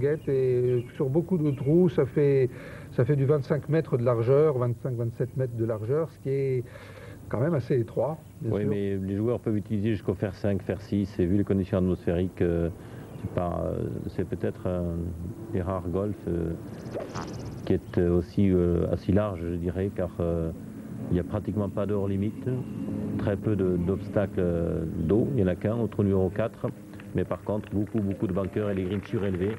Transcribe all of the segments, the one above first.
baguette et sur beaucoup de trous, ça fait du 25 mètres de largeur, 25-27 mètres de largeur, ce qui est quand même assez étroit. Oui, sûr. Mais les joueurs peuvent utiliser jusqu'au fer 5, fer 6, et vu les conditions atmosphériques, c'est peut-être un des rares golfs qui est aussi assez large, je dirais, car il n'y a pratiquement pas de hors-limite, très peu d'obstacles d'eau, il n'y en a qu'un au trou numéro 4, mais par contre beaucoup de bunkers et les greens surélevés.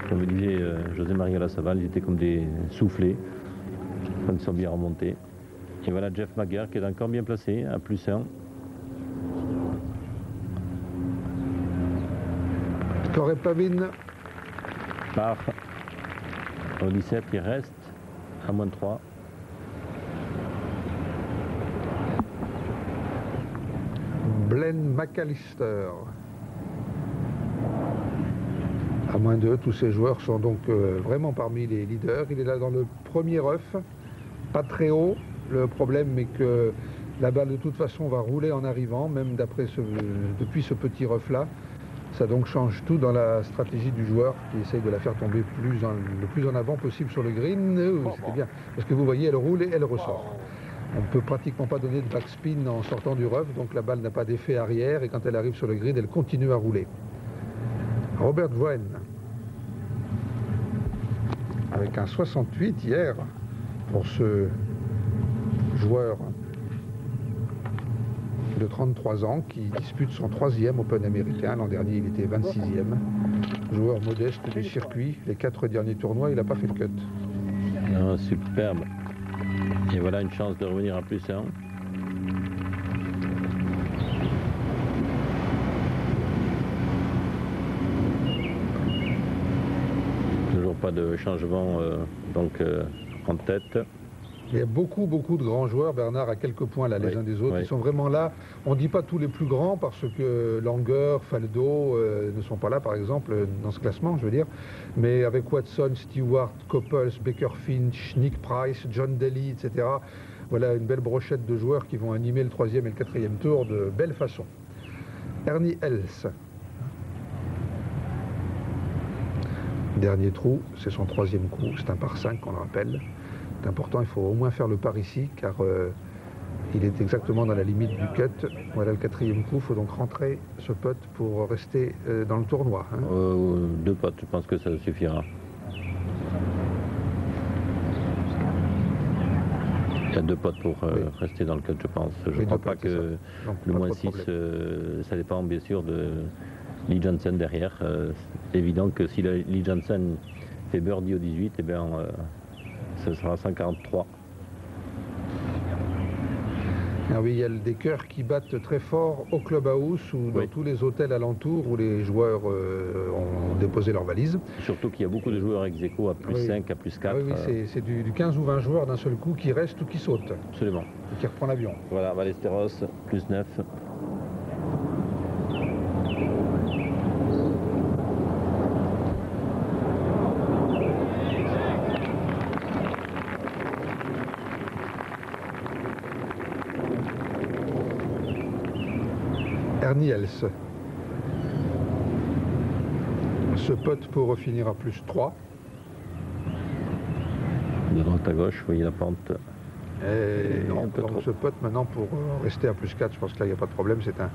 Comme me disait José-Marie Olazábal, ils étaient comme des soufflets quand ils sont bien remontés. Et voilà Jeff McGurk qui est encore bien placé, à +1. Corey Pavin part au 17, il reste à -3. Glenn McAllister à -2. Tous ces joueurs sont donc vraiment parmi les leaders. Il est là dans le premier rough, pas très haut. Le problème est que la balle de toute façon va rouler en arrivant, même depuis ce petit rough là. Ça donc change tout dans la stratégie du joueur qui essaye de la faire tomber le plus en avant possible sur le green. C'était bien, parce que vous voyez, elle roule et elle ressort. On ne peut pratiquement pas donner de backspin en sortant du rough, donc la balle n'a pas d'effet arrière et quand elle arrive sur le green, elle continue à rouler. Robert Voen avec un 68 hier pour ce joueur de 33 ans qui dispute son 3e Open américain. L'an dernier, il était 26e. Joueur modeste du circuit. Les 4 derniers tournois, il n'a pas fait le cut. Non, superbe. Et voilà une chance de revenir à +1. Toujours pas de changement en tête. Il y a beaucoup de grands joueurs, Bernard, à quelques points là, les uns des autres. Ils sont vraiment là. On ne dit pas tous les plus grands parce que Langer, Faldo ne sont pas là, par exemple, dans ce classement, je veux dire. Mais avec Watson, Stewart, Couples, Baker Finch, Nick Price, John Daly, etc. Voilà une belle brochette de joueurs qui vont animer le 3e et le 4e tour de belle façon. Ernie Els. Dernier trou, c'est son 3e coup. C'est un par 5, on le rappelle. C'est important, il faut au moins faire le par ici, car il est exactement dans la limite du cut. Voilà le 4e coup, il faut donc rentrer ce putt pour rester dans le tournoi. Hein. 2 putts, je pense que ça suffira. Il y a 2 putts pour rester dans le cut, je pense. Je ne crois pas que le -6, ça dépend bien sûr de Lee Johnson derrière. C'est évident que si Lee Johnson fait birdie au 18, eh bien, ce sera 143. Ah oui, il y a des cœurs qui battent très fort au clubhouse ou dans tous les hôtels alentours où les joueurs ont déposé leurs valises. Surtout qu'il y a beaucoup de joueurs ex-aequo à +5, à +4. Ah oui, c'est du 15 ou 20 joueurs d'un seul coup qui restent ou qui sautent. Absolument. Et qui reprend l'avion. Voilà, Ballesteros, +9. Ernie Els. Ce putt pour finir à +3. De droite à gauche, vous voyez la pente. Et non, donc ce putt maintenant pour rester à +4, je pense que là il n'y a pas de problème, c'est un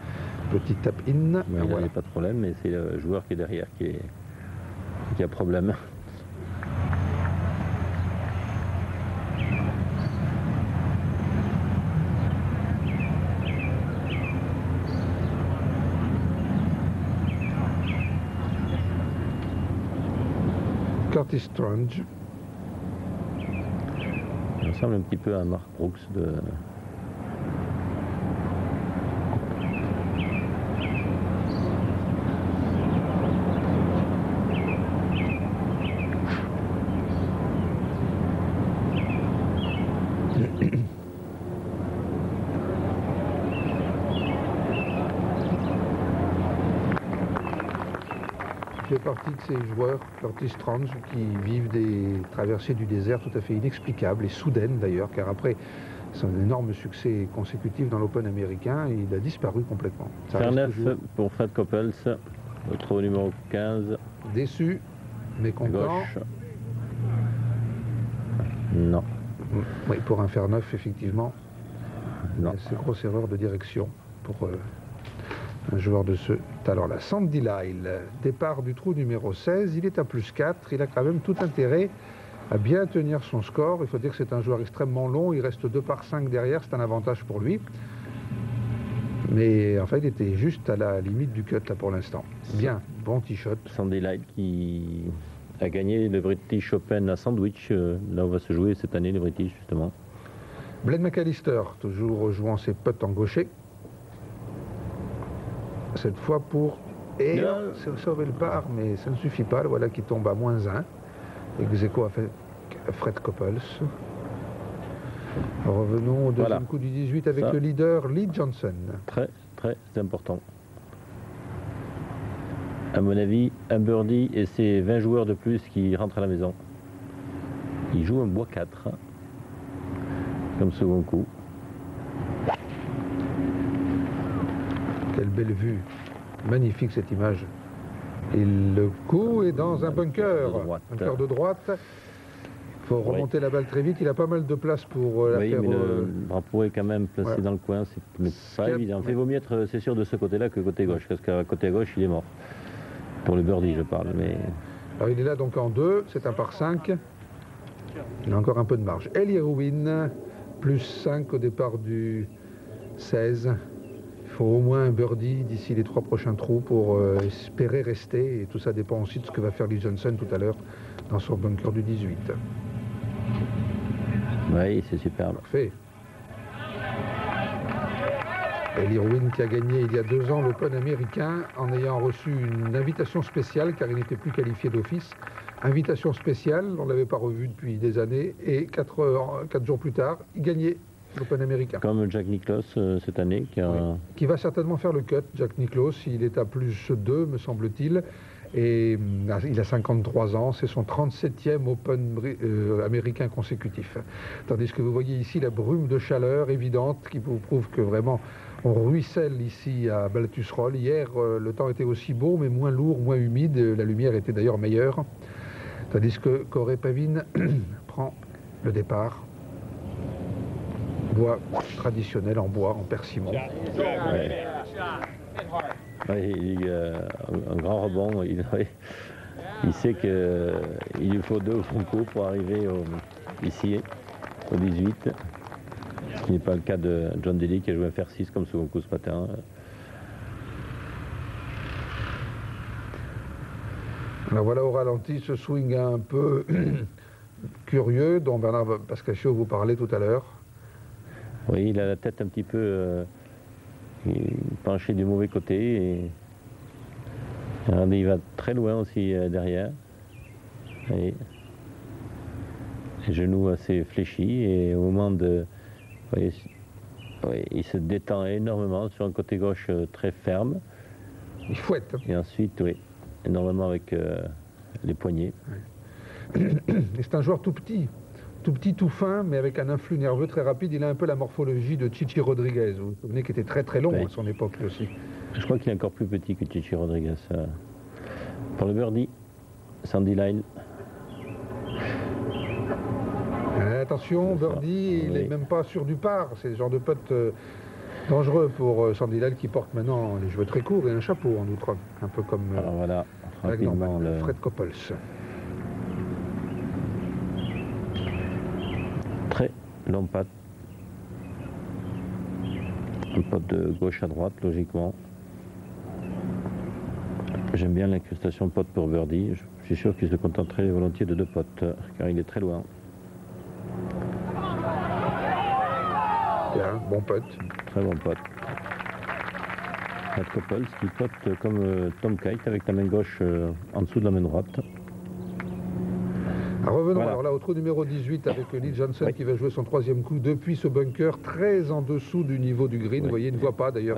petit tap-in. Il n'y a pas de problème, mais c'est le joueur qui est derrière qui a problème. Curtis Strange. Il ressemble un petit peu à Mark Brooks de... fait partie de ces joueurs, Curtis Strange, qui vivent des traversées du désert tout à fait inexplicables et soudaines d'ailleurs, car après son énorme succès consécutif dans l'Open américain, il a disparu complètement. Faire 9 pour Fred Couples, le trou numéro 15. Déçu, mécontent. Gauche. Non. Oui, pour un fer neuf, effectivement. Non. C'est grosse erreur de direction pour un joueur de ce talent-là. Sandy Lyle, départ du trou numéro 16, il est à +4, il a quand même tout intérêt à bien tenir son score. Il faut dire que c'est un joueur extrêmement long, il reste 2 par 5 derrière, c'est un avantage pour lui. Mais enfin, il était juste à la limite du cut là pour l'instant. Bien, bon tee shot. Sandy Lyle qui a gagné le British Open à Sandwich, là où va se jouer cette année le British justement. Blaine McAllister, toujours jouant ses putts en gaucher. Cette fois pour... Et c'est sauver le par, mais ça ne suffit pas. Le voilà qui tombe à -1. Ex-aequo a fait Fred Couples. Revenons au deuxième coup du 18 avec le leader Lee Johnson. Très important. À mon avis, un birdie et c'est 20 joueurs de plus qui rentrent à la maison. Il joue un bois 4 comme second coup. Quelle belle vue. Magnifique cette image. Et le coup est dans un bunker. Bunker de droite. Il faut remonter la balle très vite. Il a pas mal de place pour la faire. Mais le drapeau est quand même placé dans le coin. C'est pas évident. Il vaut mieux être, c'est sûr, de ce côté-là que côté gauche. Parce qu'à côté gauche, il est mort. Pour le birdie, je parle. Mais... Alors il est là donc en 2. C'est un par 5. Il a encore un peu de marge. Eli Irwin, +5 au départ du 16. Il faut au moins un birdie d'ici les 3 prochains trous pour espérer rester. Et tout ça dépend aussi de ce que va faire Lee Johnson tout à l'heure dans son bunker du 18. Oui, c'est superbe. Parfait. Eli Irwin qui a gagné il y a 2 ans l'Open américain en ayant reçu une invitation spéciale car il n'était plus qualifié d'office. Invitation spéciale, on ne l'avait pas revu depuis des années et 4 jours plus tard, il gagnait l'Open américain. Comme Jack Nicklaus cette année. Qui va certainement faire le cut, Jack Nicklaus. Il est à +2, me semble-t-il. Et il a 53 ans, c'est son 37e Open américain consécutif. Tandis que vous voyez ici la brume de chaleur évidente qui vous prouve que vraiment on ruisselle ici à Baltus Roll. Hier, le temps était aussi beau, mais moins lourd, moins humide. La lumière était d'ailleurs meilleure. Tandis que Corey Pavin prend le départ. Bois traditionnel en bois, en persimmon. Il un grand rebond. Il sait qu'il lui faut 2 coups pour arriver ici, au 18. Ce qui n'est pas le cas de John Daly qui a joué un fer 6 comme second coup ce matin. Alors voilà au ralenti ce swing un peu curieux dont Bernard Pascaccio vous parlait tout à l'heure. Oui, il a la tête un petit peu penchée du mauvais côté. Et regardez, il va très loin aussi derrière. Et les genoux assez fléchis. Et au moment de... Vous voyez, il se détend énormément sur un côté gauche très ferme. Il fouette. Et ensuite, oui, énormément avec les poignets. C'est un joueur tout petit, tout fin, mais avec un influx nerveux très rapide. Il a un peu la morphologie de Chichi Rodriguez, vous vous souvenez, qui était très très long à son époque lui aussi. Je crois qu'il est encore plus petit que Chichi Rodriguez. Pour le birdie, Sandy Lyle. Attention, birdie, il n'est même pas sûr du par. C'est le genre de putt dangereux pour Sandy Lyle qui porte maintenant les cheveux très courts et un chapeau en outre, un peu comme alors voilà, rapidement, Fred Couples. Très long putt. Un putt de gauche à droite, logiquement. J'aime bien l'incrustation putt pour birdie. Je suis sûr qu'il se contenterait volontiers de 2 putts, car il est très loin. Bien, bon putt. Très bon putt. Fred Couples qui putt comme Tom Kite avec la main gauche en dessous de la main droite. Revenons alors là au trou numéro 18 avec Lee Johnson qui va jouer son 3e coup depuis ce bunker très en dessous du niveau du green. Vous voyez, il ne voit pas d'ailleurs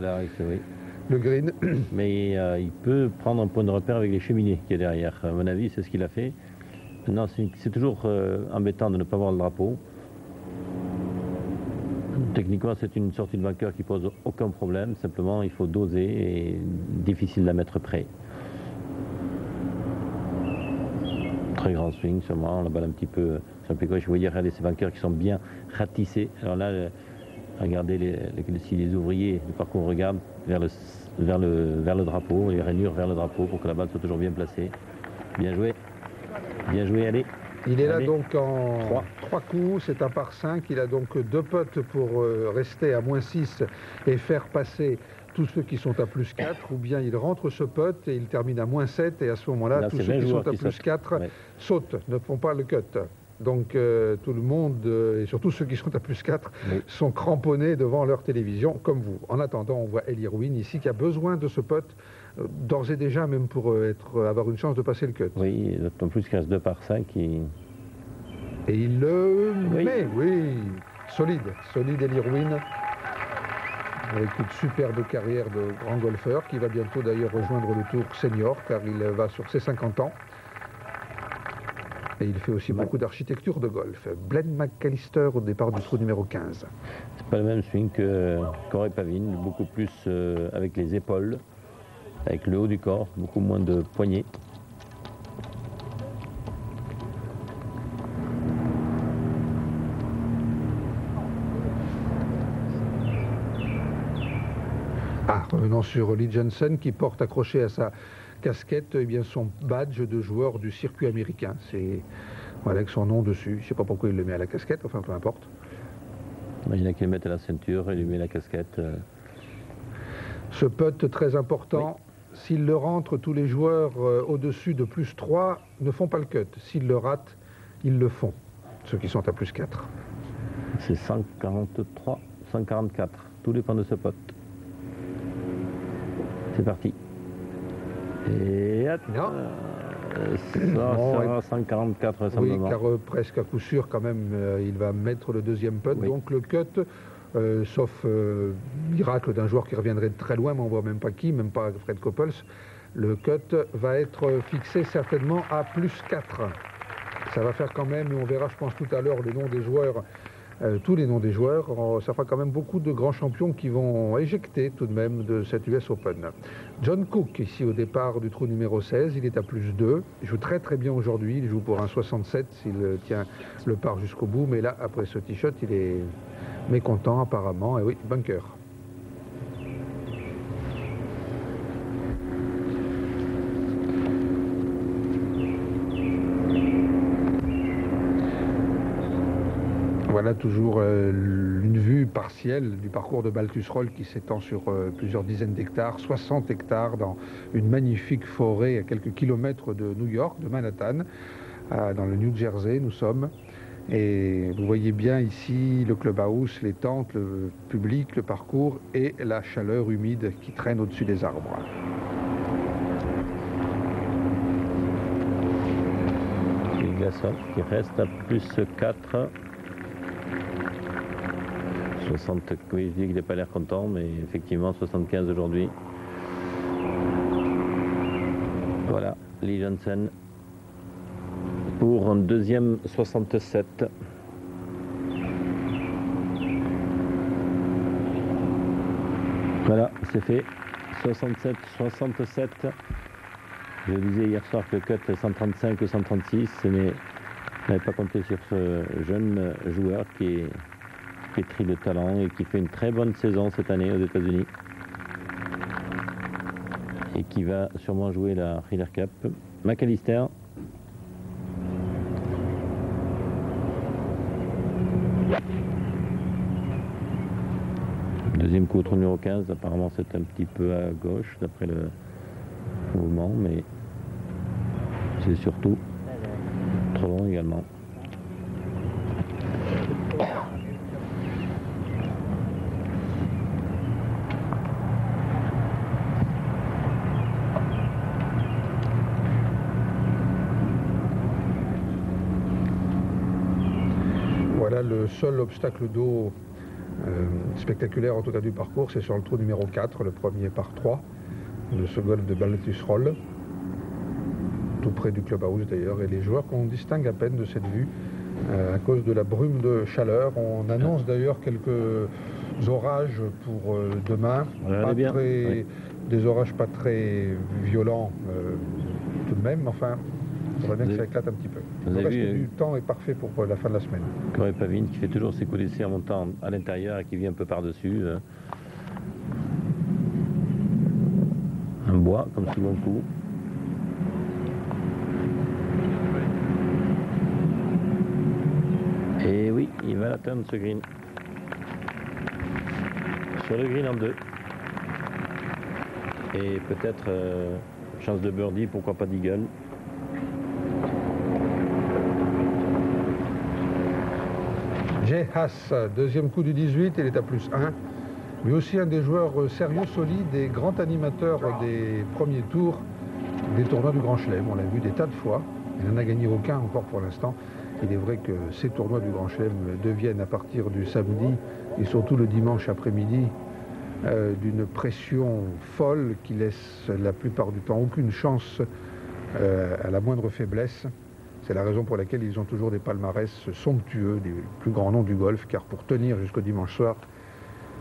le green. Mais il peut prendre un point de repère avec les cheminées qui est derrière. À mon avis, c'est ce qu'il a fait. Maintenant, c'est toujours embêtant de ne pas voir le drapeau. Techniquement, c'est une sortie de bunker qui pose aucun problème. Simplement, il faut doser et difficile de la mettre près. Très grand swing, sûrement, la balle un petit peu sur le pied gauche. Vous voyez, regardez ces bunkers qui sont bien ratissés. Alors là, regardez si les ouvriers du parcours regardent vers le drapeau, les rainures vers le drapeau pour que la balle soit toujours bien placée. Bien joué, allez. Il est là donc en 3 coups, c'est un par 5, il a donc 2 putts pour rester à -6 et faire passer tous ceux qui sont à +4, ou bien il rentre ce putt et il termine à -7 et à ce moment-là, tous ceux qui sont à +4 sautent, ne font pas le cut. Donc tout le monde, et surtout ceux qui sont à +4, sont cramponnés devant leur télévision, comme vous. En attendant, on voit Elie Ruin ici qui a besoin de ce putt, d'ores et déjà, même pour avoir une chance de passer le cut. Oui, en plus qu'il reste 2 par 5. Et il le met, oui. Solide Elie Ruin, avec une superbe carrière de grand golfeur, qui va bientôt d'ailleurs rejoindre le tour senior, car il va sur ses 50 ans. Et il fait aussi beaucoup d'architecture de golf. Glenn McAllister au départ du trou numéro 15. C'est pas le même swing que Corey Pavin, beaucoup plus avec les épaules, avec le haut du corps, beaucoup moins de poignets. Revenons sur Lee Jensen qui porte accroché à sa casquette son badge de joueur du circuit américain. C'est avec son nom dessus. Je ne sais pas pourquoi il le met à la casquette, enfin peu importe. Imaginez qu'il le mette à la ceinture et lui met la casquette. Ce putt très important, s'il le rentre, tous les joueurs au-dessus de +3 ne font pas le cut. S'ils le ratent, ils le font, ceux qui sont à +4. C'est 143, 144, tout dépend de ce putt. C'est parti. Et hop, ça sera 144 vraisemblablement. Oui, car presque à coup sûr quand même, il va mettre le deuxième putt. Donc le cut, sauf miracle d'un joueur qui reviendrait de très loin, mais on ne voit même pas qui, même pas Fred Couples, le cut va être fixé certainement à +4. Ça va faire quand même, et on verra je pense tout à l'heure les noms des joueurs, tous les noms des joueurs, ça fera quand même beaucoup de grands champions qui vont éjecter tout de même de cette US Open. John Cook, ici au départ du trou numéro 16, il est à +2, il joue très très bien aujourd'hui, il joue pour un 67 s'il tient le par jusqu'au bout, mais là, après ce tee-shot, il est mécontent apparemment, et oui, bunker. Voilà toujours une vue partielle du parcours de Baltusrol qui s'étend sur plusieurs dizaines d'hectares, 60 hectares dans une magnifique forêt à quelques kilomètres de New York, de Manhattan, dans le New Jersey nous sommes. Et vous voyez bien ici le clubhouse, les tentes, le public, le parcours et la chaleur humide qui traîne au-dessus des arbres. Phil Gasol qui reste à +4. 60, oui, je dis qu'il n'a pas l'air content, mais effectivement 75 aujourd'hui. Voilà, Lee Jensen pour un deuxième 67. Voilà, c'est fait. 67. Je disais hier soir que le cut est 135 ou 136, mais je n'avais pas compté sur ce jeune joueur qui est pétri de talent et qui fait une très bonne saison cette année aux États-Unis et qui va sûrement jouer la Ryder Cup. McAllister. Deuxième coup au trou numéro 15, apparemment c'est un petit peu à gauche d'après le mouvement, mais c'est surtout trop long également. Voilà le seul obstacle d'eau spectaculaire en tout cas du parcours, c'est sur le trou numéro 4, le premier par 3 de ce golf de Baltusrol, tout près du clubhouse d'ailleurs, et les joueurs qu'on distingue à peine de cette vue à cause de la brume de chaleur. On annonce d'ailleurs quelques orages pour demain, des orages pas très violents tout de même, enfin Il faudrait bien que ça éclate un petit peu. Le reste du temps est parfait pour la fin de la semaine. Corée Pavine qui fait toujours ses coups d'essai en montant à l'intérieur et qui vient un peu par-dessus. Un bois comme second coup. Et oui, il va l'atteindre ce green. Sur le green en 2. Et peut-être chance de birdie, pourquoi pas d'eagle. Jay Haas, deuxième coup du 18, il est à plus 1. Mais aussi un des joueurs sérieux, solides et grands animateurs des premiers tours des tournois du Grand Chelem. On l'a vu des tas de fois. Il n'en a gagné aucun encore pour l'instant. Il est vrai que ces tournois du Grand Chelem deviennent à partir du samedi et surtout le dimanche après-midi d'une pression folle qui laisse la plupart du temps aucune chance à la moindre faiblesse. C'est la raison pour laquelle ils ont toujours des palmarès somptueux, des plus grands noms du golf, car pour tenir jusqu'au dimanche soir,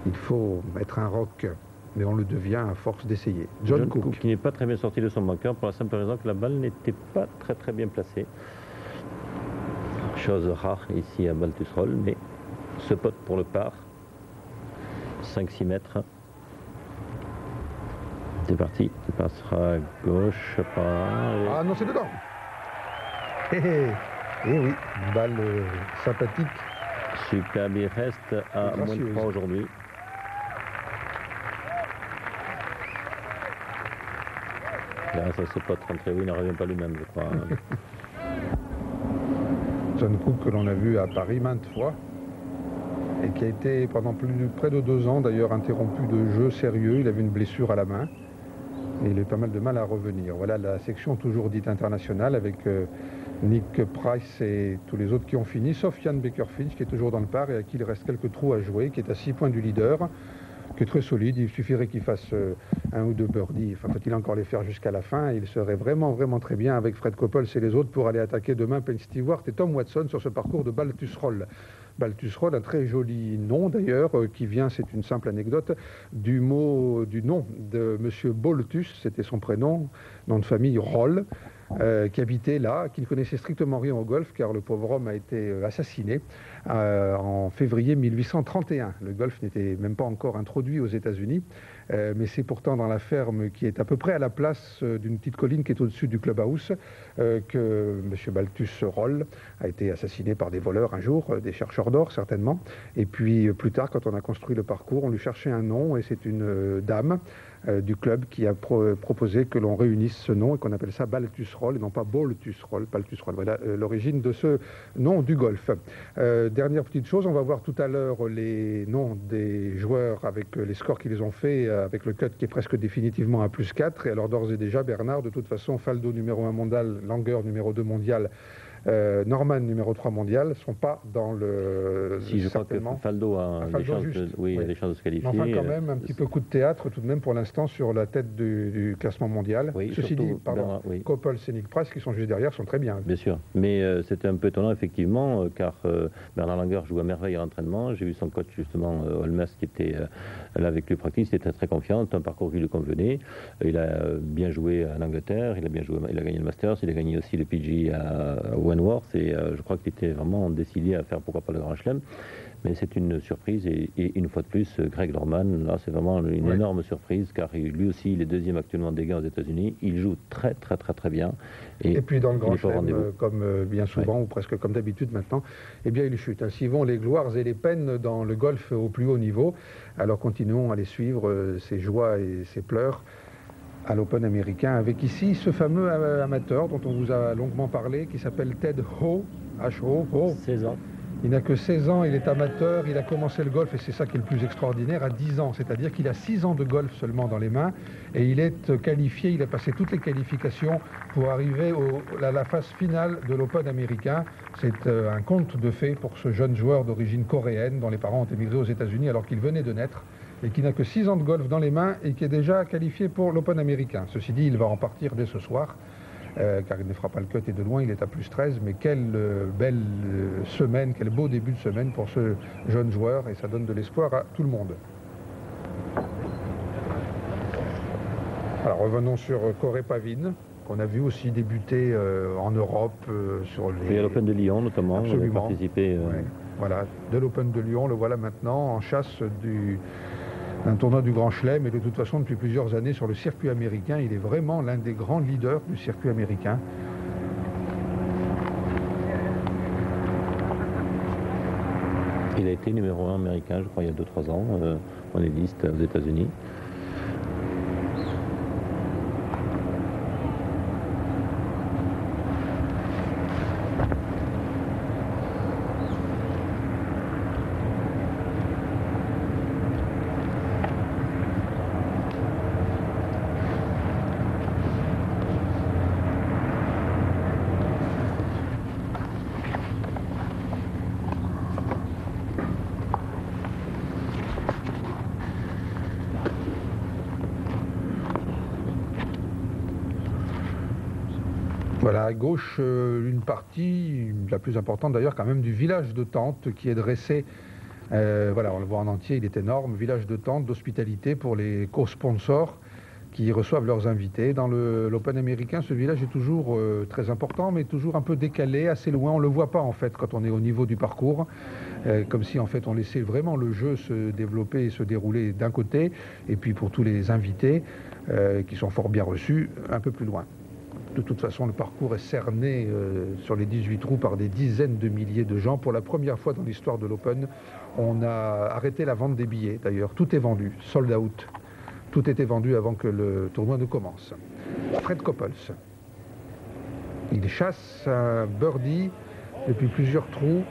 il faut être un rock, mais on le devient à force d'essayer. John Cook. Qui n'est pas très bien sorti de son bunker pour la simple raison que la balle n'était pas très bien placée. Chose rare ici à Baltus Roll, mais ce pote pour le par. 5-6 mètres. C'est parti, il passera à gauche. Ah non, c'est dedans. Eh oui, une balle sympathique. Superbe, il reste à moins de 3 aujourd'hui. Grâce à ce pote rentré, oui, il ne revient pas lui-même, je crois. John Cook que l'on a vu à Paris maintes fois et qui a été pendant près de 2 ans d'ailleurs interrompu de jeu sérieux. Il avait une blessure à la main et il a eu pas mal de mal à revenir. Voilà la section toujours dite internationale avec Nick Price et tous les autres qui ont fini, sauf Ian Baker-Finch qui est toujours dans le par et à qui il reste quelques trous à jouer, qui est à 6 points du leader, qui est très solide. Il suffirait qu'il fasse 1 ou 2 birdies, enfin faut-il encore les faire jusqu'à la fin. Il serait vraiment très bien avec Fred Couples et les autres pour aller attaquer demain Penn Stewart et Tom Watson sur ce parcours de Baltus Roll. Baltus Roll, un très joli nom d'ailleurs, qui vient, c'est une simple anecdote, du nom de Monsieur Boltus, c'était son prénom, nom de famille Roll, qui habitait là, qui ne connaissait strictement rien au golf, car le pauvre homme a été assassiné en février 1831. Le golf n'était même pas encore introduit aux États-Unis, mais c'est pourtant dans la ferme qui est à peu près à la place d'une petite colline qui est au-dessus du clubhouse que M. Baltus Roll a été assassiné par des voleurs un jour, des chercheurs d'or certainement. Et puis plus tard, quand on a construit le parcours, on lui cherchait un nom et c'est une dame du club qui a proposé que l'on réunisse ce nom et qu'on appelle ça Baltus Roll et non pas Boltus Roll, Baltus Roll. Voilà l'origine de ce nom du golf. Dernière petite chose, on va voir tout à l'heure les noms des joueurs avec les scores qu'ils ont fait, avec le cut qui est presque définitivement à plus 4. Et alors d'ores et déjà, Bernard, de toute façon, Faldo numéro 1 mondial, Langer numéro 2 mondial, Norman numéro 3 mondial ne sont pas dans le... Si, je crois que Faldo a des chances de se qualifier. Mais enfin, quand même, un petit peu coup de théâtre tout de même pour l'instant sur la tête du classement mondial. Oui, ceci surtout, dit, pardon, Couples et Nick Price qui sont juste derrière sont très bien. Bien sûr, mais c'était un peu étonnant effectivement, car Bernard Langer joue à merveille à l'entraînement. J'ai vu son coach justement, Holmes, qui était là avec lui practice, il était très confiant, un parcours qui lui convenait. Il a bien joué en Angleterre, il a gagné le Masters, il a gagné aussi le PG à Wentworth, et je crois qu'il était vraiment décidé à faire pourquoi pas le Grand Chelem. Mais c'est une surprise et une fois de plus, Greg Norman, là c'est vraiment une énorme surprise, car lui aussi il est deuxième actuellement des gains aux États-Unis. Il joue très bien. Et puis dans le Grand Chelem, comme bien souvent ou presque comme d'habitude maintenant, eh bien il chute. Ainsi vont les gloires et les peines dans le golf au plus haut niveau. Alors continuons à les suivre, ses joies et ses pleurs à l'Open américain, avec ici ce fameux amateur dont on vous a longuement parlé, qui s'appelle Ted Ho, H-O, 16 ans. Il n'a que 16 ans, il est amateur, il a commencé le golf, et c'est ça qui est le plus extraordinaire, à 10 ans. C'est-à-dire qu'il a 6 ans de golf seulement dans les mains, et il est qualifié, il a passé toutes les qualifications pour arriver à la phase finale de l'Open américain. C'est un conte de fées pour ce jeune joueur d'origine coréenne, dont les parents ont émigré aux États-Unis alors qu'il venait de naître, et qui n'a que 6 ans de golf dans les mains, et qui est déjà qualifié pour l'Open américain. Ceci dit, il va en partir dès ce soir. Car il ne fera pas le cut et de loin, il est à plus 13, mais quelle belle semaine, quel beau début de semaine pour ce jeune joueur, et ça donne de l'espoir à tout le monde. Alors revenons sur Corey Pavin. qu'on a vu aussi débuter en Europe sur les... Et à l'Open de Lyon notamment, on avait participé. Ouais. Voilà, de l'Open de Lyon, le voilà maintenant en chasse d'un tournoi du Grand Chelem, et de toute façon depuis plusieurs années sur le circuit américain, il est vraiment l'un des grands leaders du circuit américain. Il a été numéro 1 américain, je crois, il y a 2-3 ans, en liste aux États-Unis. Voilà, à gauche, une partie, la plus importante d'ailleurs quand même, du village de tente qui est dressé, voilà, on le voit en entier, il est énorme, village de tente d'hospitalité pour les co-sponsors qui reçoivent leurs invités. Dans l'Open américain, ce village est toujours très important, mais toujours un peu décalé, assez loin, on ne le voit pas en fait quand on est au niveau du parcours, comme si en fait on laissait vraiment le jeu se développer et se dérouler d'un côté, et puis pour tous les invités, qui sont fort bien reçus, un peu plus loin. De toute façon, le parcours est cerné sur les 18 trous par des dizaines de milliers de gens. Pour la première fois dans l'histoire de l'Open, on a arrêté la vente des billets. D'ailleurs, tout est vendu, sold out. Tout était vendu avant que le tournoi ne commence. Fred Couples. Il chasse un birdie depuis plusieurs trous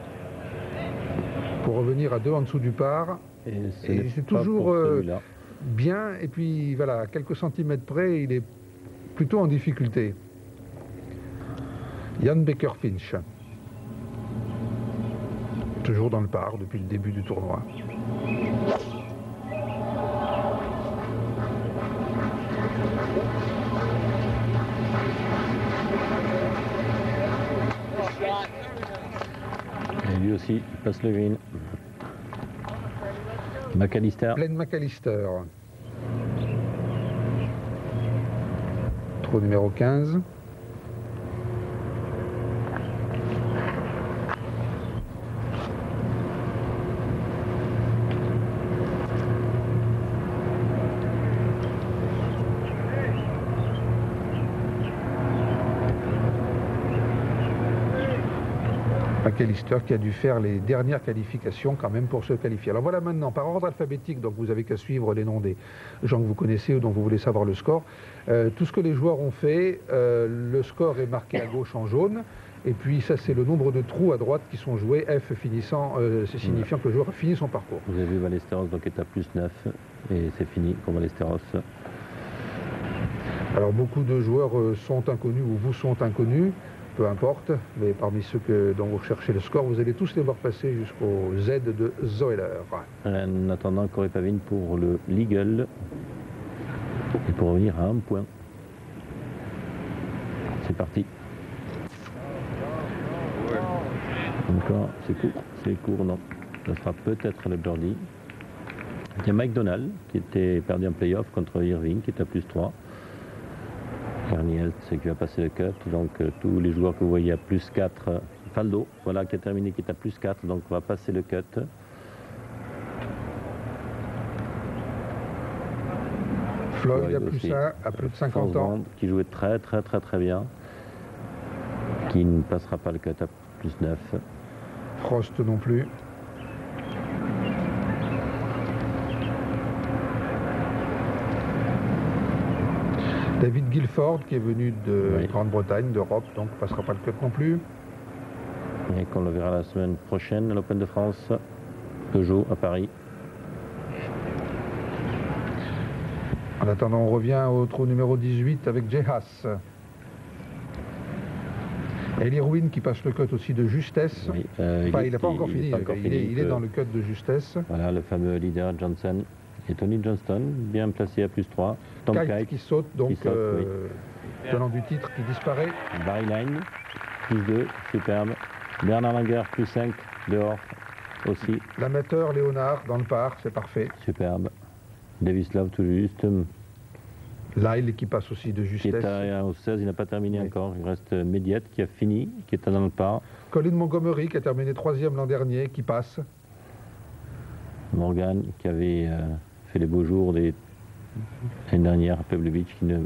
pour revenir à 2 en dessous du par. Et c'est toujours bien. Et puis voilà, à quelques centimètres près, il est plutôt en difficulté. Jan Becker-Finch, toujours dans le par depuis le début du tournoi. Et lui aussi, il passe le green. McAllister. Glenn McAllister. Trou numéro 15. McAllister qui a dû faire les dernières qualifications quand même pour se qualifier. Alors voilà maintenant, par ordre alphabétique, donc vous avez qu'à suivre les noms des gens que vous connaissez ou dont vous voulez savoir le score. Tout ce que les joueurs ont fait, le score est marqué à gauche en jaune, et puis ça c'est le nombre de trous à droite qui sont joués, F finissant, c'est signifiant que le joueur a fini son parcours. Vous avez vu Ballesteros donc est à plus 9, et c'est fini pour Ballesteros. Alors beaucoup de joueurs sont inconnus ou vous sont inconnus. Peu importe, mais parmi ceux dont vous recherchez le score, vous allez tous les voir passer jusqu'au Z de Zoeller. En attendant, Corey Pavin pour le legal et pour revenir à 1 point. C'est parti. Encore, c'est court, non. Ça sera peut-être le birdie. Il y a Mike Donald qui était perdu en playoff contre Irving, qui est à plus 3. Ernie c'est qui va passer le cut, donc tous les joueurs que vous voyez à plus 4, Faldo, voilà, qui a terminé, qui est à plus 4, donc on va passer le cut. Floyd à plus 1, à plus de 50 ans. Qui jouait très bien, qui ne passera pas le cut à plus 9. Frost non plus. David Guilford qui est venu de Grande-Bretagne, d'Europe, donc ne passera pas le cut non plus. Et qu'on le verra la semaine prochaine à l'Open de France, Peugeot à Paris. En attendant, on revient au trou numéro 18 avec Jay Haas. Eli Ruin qui passe le cut aussi de justesse. Oui, enfin, il n'a pas encore fini, il est dans le cut de justesse. Voilà le fameux leader Johnson. Et Tony Johnston, bien placé à plus 3. Tom Kite qui saute, donc tenant du titre qui disparaît. Barry Line, plus 2, superbe. Bernard Langer, plus 5, dehors aussi. L'amateur Léonard dans le par, c'est parfait. Superbe. Davis Love tout juste. Lyle qui passe aussi de qui justesse. est au 16, il n'a pas terminé Oui. encore. Il reste Mediette qui a fini, qui est dans le pas. Colin Montgomery qui a terminé 3e l'an dernier, qui passe. Morgan qui avait fait les beaux jours l'année dernière à Pebble Beach, qui ne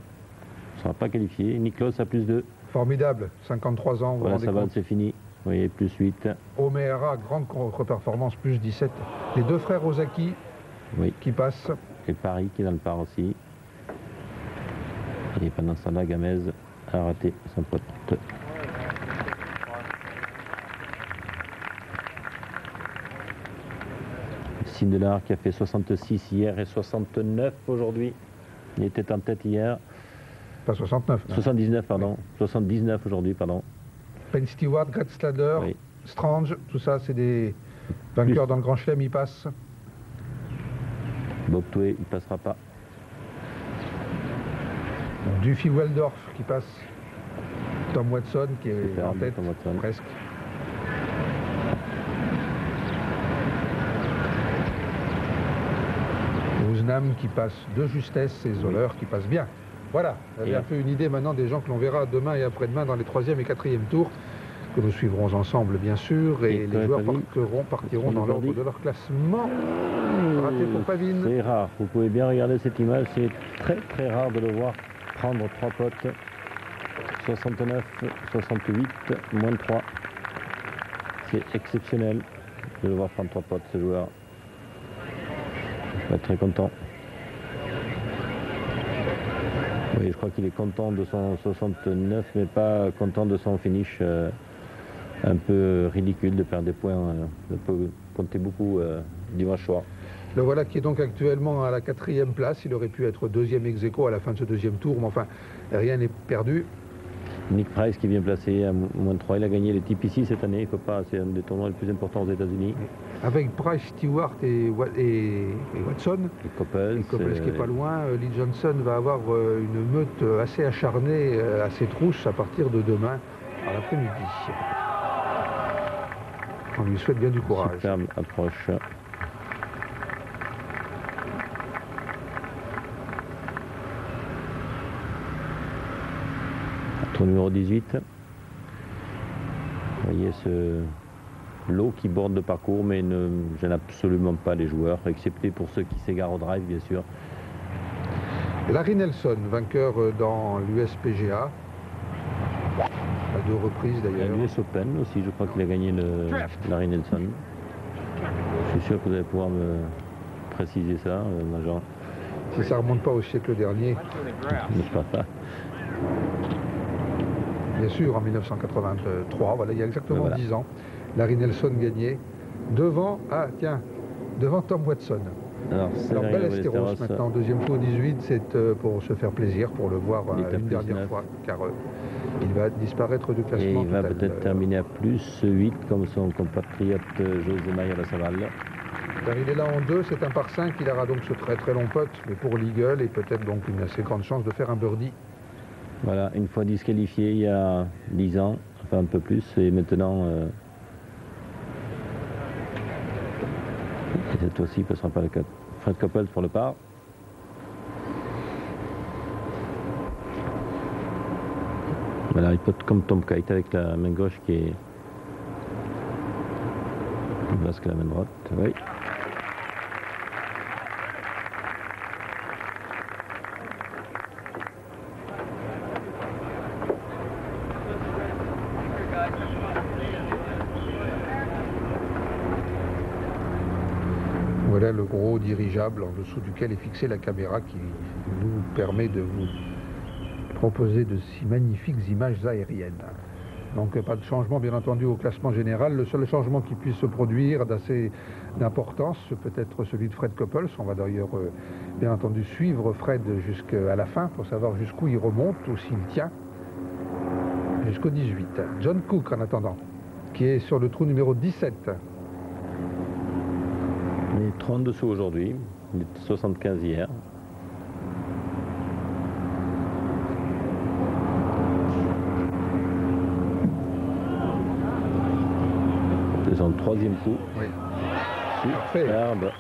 sera pas qualifié. Niklos à plus 2. Formidable, 53 ans, vous vous Voilà, rendez ça va, compte. c'est fini. Vous voyez, plus 8. O'Meara, grande contre-performance, plus 17. Les deux frères Ozaki Oui. qui passent. Et Paris qui est dans le par aussi. Et pendant ce temps-là, Gamez a raté son pote. Sindelar qui a fait 66 hier et 69 aujourd'hui. Il était en tête hier. Pas 69. non. 79, pardon. 79 aujourd'hui, pardon. Penn Stewart, Greg Stadler, Oui. Strange, tout ça, c'est des vainqueurs dans le Grand Chelem, ils passent. Bob Toué, il ne passera pas. Duffy Weldorf qui passe. Tom Watson qui est Superbe, en tête, Tom Watson. presque. Woosnam qui passe de justesse et Zoller qui passe bien. Voilà, vous avez Et un peu une idée maintenant des gens que l'on verra demain et après-demain dans les 3e et 4e tours, que nous suivrons ensemble bien sûr, et Et les joueurs Pavine, partiront dans aujourd'hui. l'ordre de leur classement. Raté pour Pavine. C'est rare. Vous pouvez bien regarder cette image. C'est très très rare de le voir prendre 3 potes. 69, 68, moins 3. C'est exceptionnel de le voir prendre 3 potes, ce joueur. Il va être très content. Oui, je crois qu'il est content de son 69, mais pas content de son finish un peu ridicule de perdre des points. Ça peut compter beaucoup dimanche soir. Le voilà qui est donc actuellement à la 4e place. Il aurait pu être 2e ex aequo à la fin de ce 2e tour, mais enfin, rien n'est perdu. Nick Price qui vient placé à moins 3. Il a gagné les TPC cette année. Il faut pas, c'est un des tournois les plus importants aux États-Unis. Avec Price, Stewart et Watson, Et Coppels. et Coppels qui est pas loin, Lee Johnson va avoir une meute assez acharnée, assez trousse à partir de demain à l'après-midi. On lui souhaite bien du courage. Superbe approche. Tour numéro 18. Vous voyez ce lot qui borde le parcours, mais ne gêne absolument pas les joueurs, excepté pour ceux qui s'égarent au drive, bien sûr. Larry Nelson, vainqueur dans l'USPGA, à 2 reprises Il y a d'ailleurs. l'US Open aussi, je crois qu'il a gagné le Larry Nelson. Je suis sûr que vous allez pouvoir me préciser ça, Major. Si ça ne remonte pas au siècle dernier, N'est-ce pas ça? bien sûr, en 1983, voilà, il y a exactement Voilà. 10 ans, Larry Nelson gagnait devant, devant Tom Watson. Alors, Alors Severino Ballesteros Ballesteros, maintenant, 2e tour 18, c'est pour se faire plaisir, pour le voir Il est à une plus dernière 9. fois, car il va disparaître du et classement. il va tout à peut-être l'heure. terminer à plus 8 comme son compatriote José Mayer de Saval. Car il est là en 2, c'est un par 5, il aura donc ce très très long putt, mais pour l'Eagle, et peut-être donc une assez grande chance de faire un birdie. Voilà, une fois disqualifié il y a 10 ans, enfin un peu plus, et maintenant, et cette fois-ci, il ne passera pas le 4. Fred Coppels pour le par. Voilà, il peut comme Tom Kite avec la main gauche qui est plus basse que la main droite. Oui. Voilà le gros dirigeable en dessous duquel est fixée la caméra qui nous permet de vous proposer de si magnifiques images aériennes. Donc pas de changement bien entendu au classement général. Le seul changement qui puisse se produire d'assez d'importance, peut être celui de Fred Coppels. On va d'ailleurs bien entendu suivre Fred jusqu'à la fin pour savoir jusqu'où il remonte ou s'il tient. Jusqu'au 18. John Cook en attendant, qui est sur le trou numéro 17. Il est 30 dessous aujourd'hui, il était 75 hier. C'est son 3e coup. Oui. Parfait. Superbe.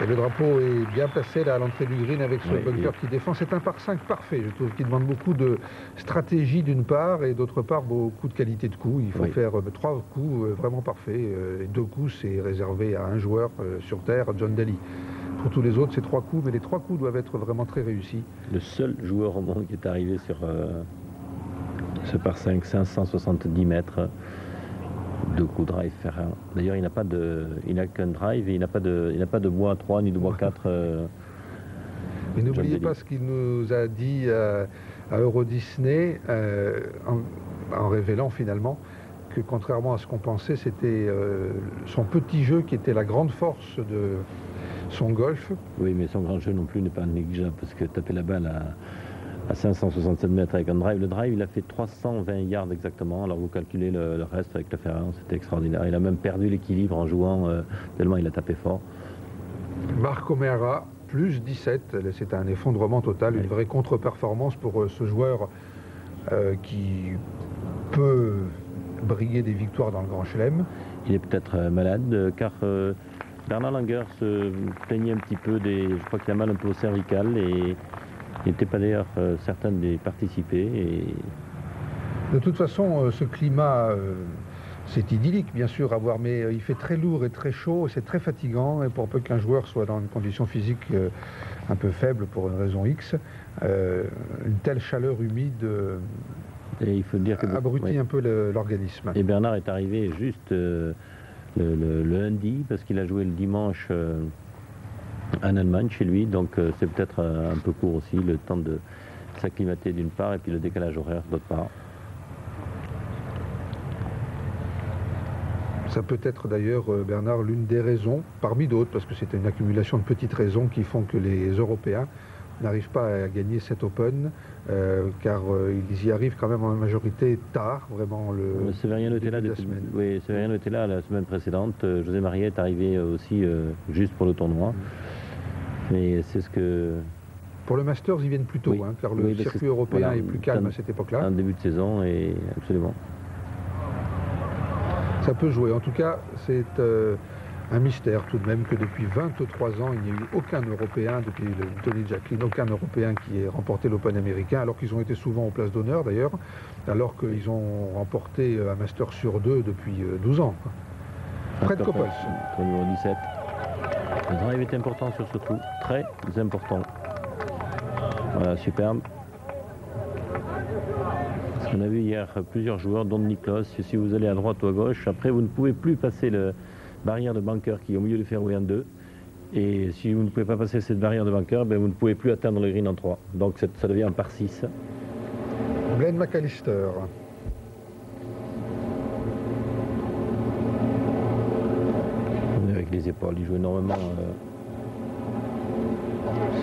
Et le drapeau est bien placé là à l'entrée du green avec ce Oui, bunker qui défend. C'est un par 5 parfait, je trouve, qui demande beaucoup de stratégie d'une part et d'autre part beaucoup de qualité de coup. Il faut faire 3 coups vraiment parfaits. Et 2 coups, c'est réservé à un joueur sur terre, John Daly. Pour tous les autres, c'est 3 coups, mais les 3 coups doivent être vraiment très réussis. Le seul joueur au monde qui est arrivé sur ce par 5, 570 mètres. 2 coups de drive faire un. D'ailleurs, il n'a qu'un drive et il n'a pas de bois 3 ni de bois 4. Mais n'oubliez pas ce qu'il nous a dit à Euro Disney en révélant finalement que contrairement à ce qu'on pensait, c'était son petit jeu qui était la grande force de son golf. Oui, mais son grand jeu non plus n'est pas négligeable parce que taper la balle à 567 mètres avec un drive. Le drive, il a fait 320 yards exactement. Alors vous calculez le reste avec le fer, c'était extraordinaire. Il a même perdu l'équilibre en jouant tellement il a tapé fort. Marco Meara, plus 17. C'est un effondrement total, une vraie contre-performance pour ce joueur qui peut briguer des victoires dans le Grand Chelem. Il est peut-être malade car Bernard Langer se plaignait un petit peu je crois qu'il a mal un peu au cervical et il n'était pas d'ailleurs certain d'y participer. Et... De toute façon, ce climat, c'est idyllique bien sûr à voir, mais il fait très lourd et très chaud, c'est très fatigant, et pour peu qu'un joueur soit dans une condition physique un peu faible pour une raison X, une telle chaleur humide et il faut dire que abrutit un peu l'organisme. Et Bernard est arrivé juste le lundi, parce qu'il a joué le dimanche en Allemagne chez lui, donc c'est peut-être un peu court aussi, le temps de s'acclimater d'une part et puis le décalage horaire d'autre part. Ça peut être d'ailleurs, Bernard, l'une des raisons, parmi d'autres, parce que c'est une accumulation de petites raisons qui font que les Européens n'arrivent pas à gagner cet Open, car ils y arrivent quand même en majorité tard, vraiment le Séverien était là début de la semaine. Oui, Séverien était là la semaine précédente. José Maria est arrivé aussi juste pour le tournoi. Mais c'est ce que... Pour le Masters, ils viennent plus tôt, car le circuit européen est plus calme à cette époque-là. En début de saison, et absolument. Ça peut jouer. En tout cas, c'est un mystère tout de même que depuis 23 ans, il n'y a eu aucun Européen, depuis le Tony Jacklin, aucun Européen qui ait remporté l'Open américain, alors qu'ils ont été souvent en place d'honneur d'ailleurs, alors qu'ils ont remporté un Master sur 2 depuis 12 ans. Fred Couples. Numéro 17. Le drive est important sur ce trou, très important. Voilà, superbe. On a vu hier plusieurs joueurs, dont Niklas. Si vous allez à droite ou à gauche, après vous ne pouvez plus passer la barrière de bunker qui est au milieu du fairway en 2. Et si vous ne pouvez pas passer cette barrière de bunker, ben vous ne pouvez plus atteindre le green en 3. Donc ça devient un par 6. Glenn McAllister. Avec les épaules, il joue énormément.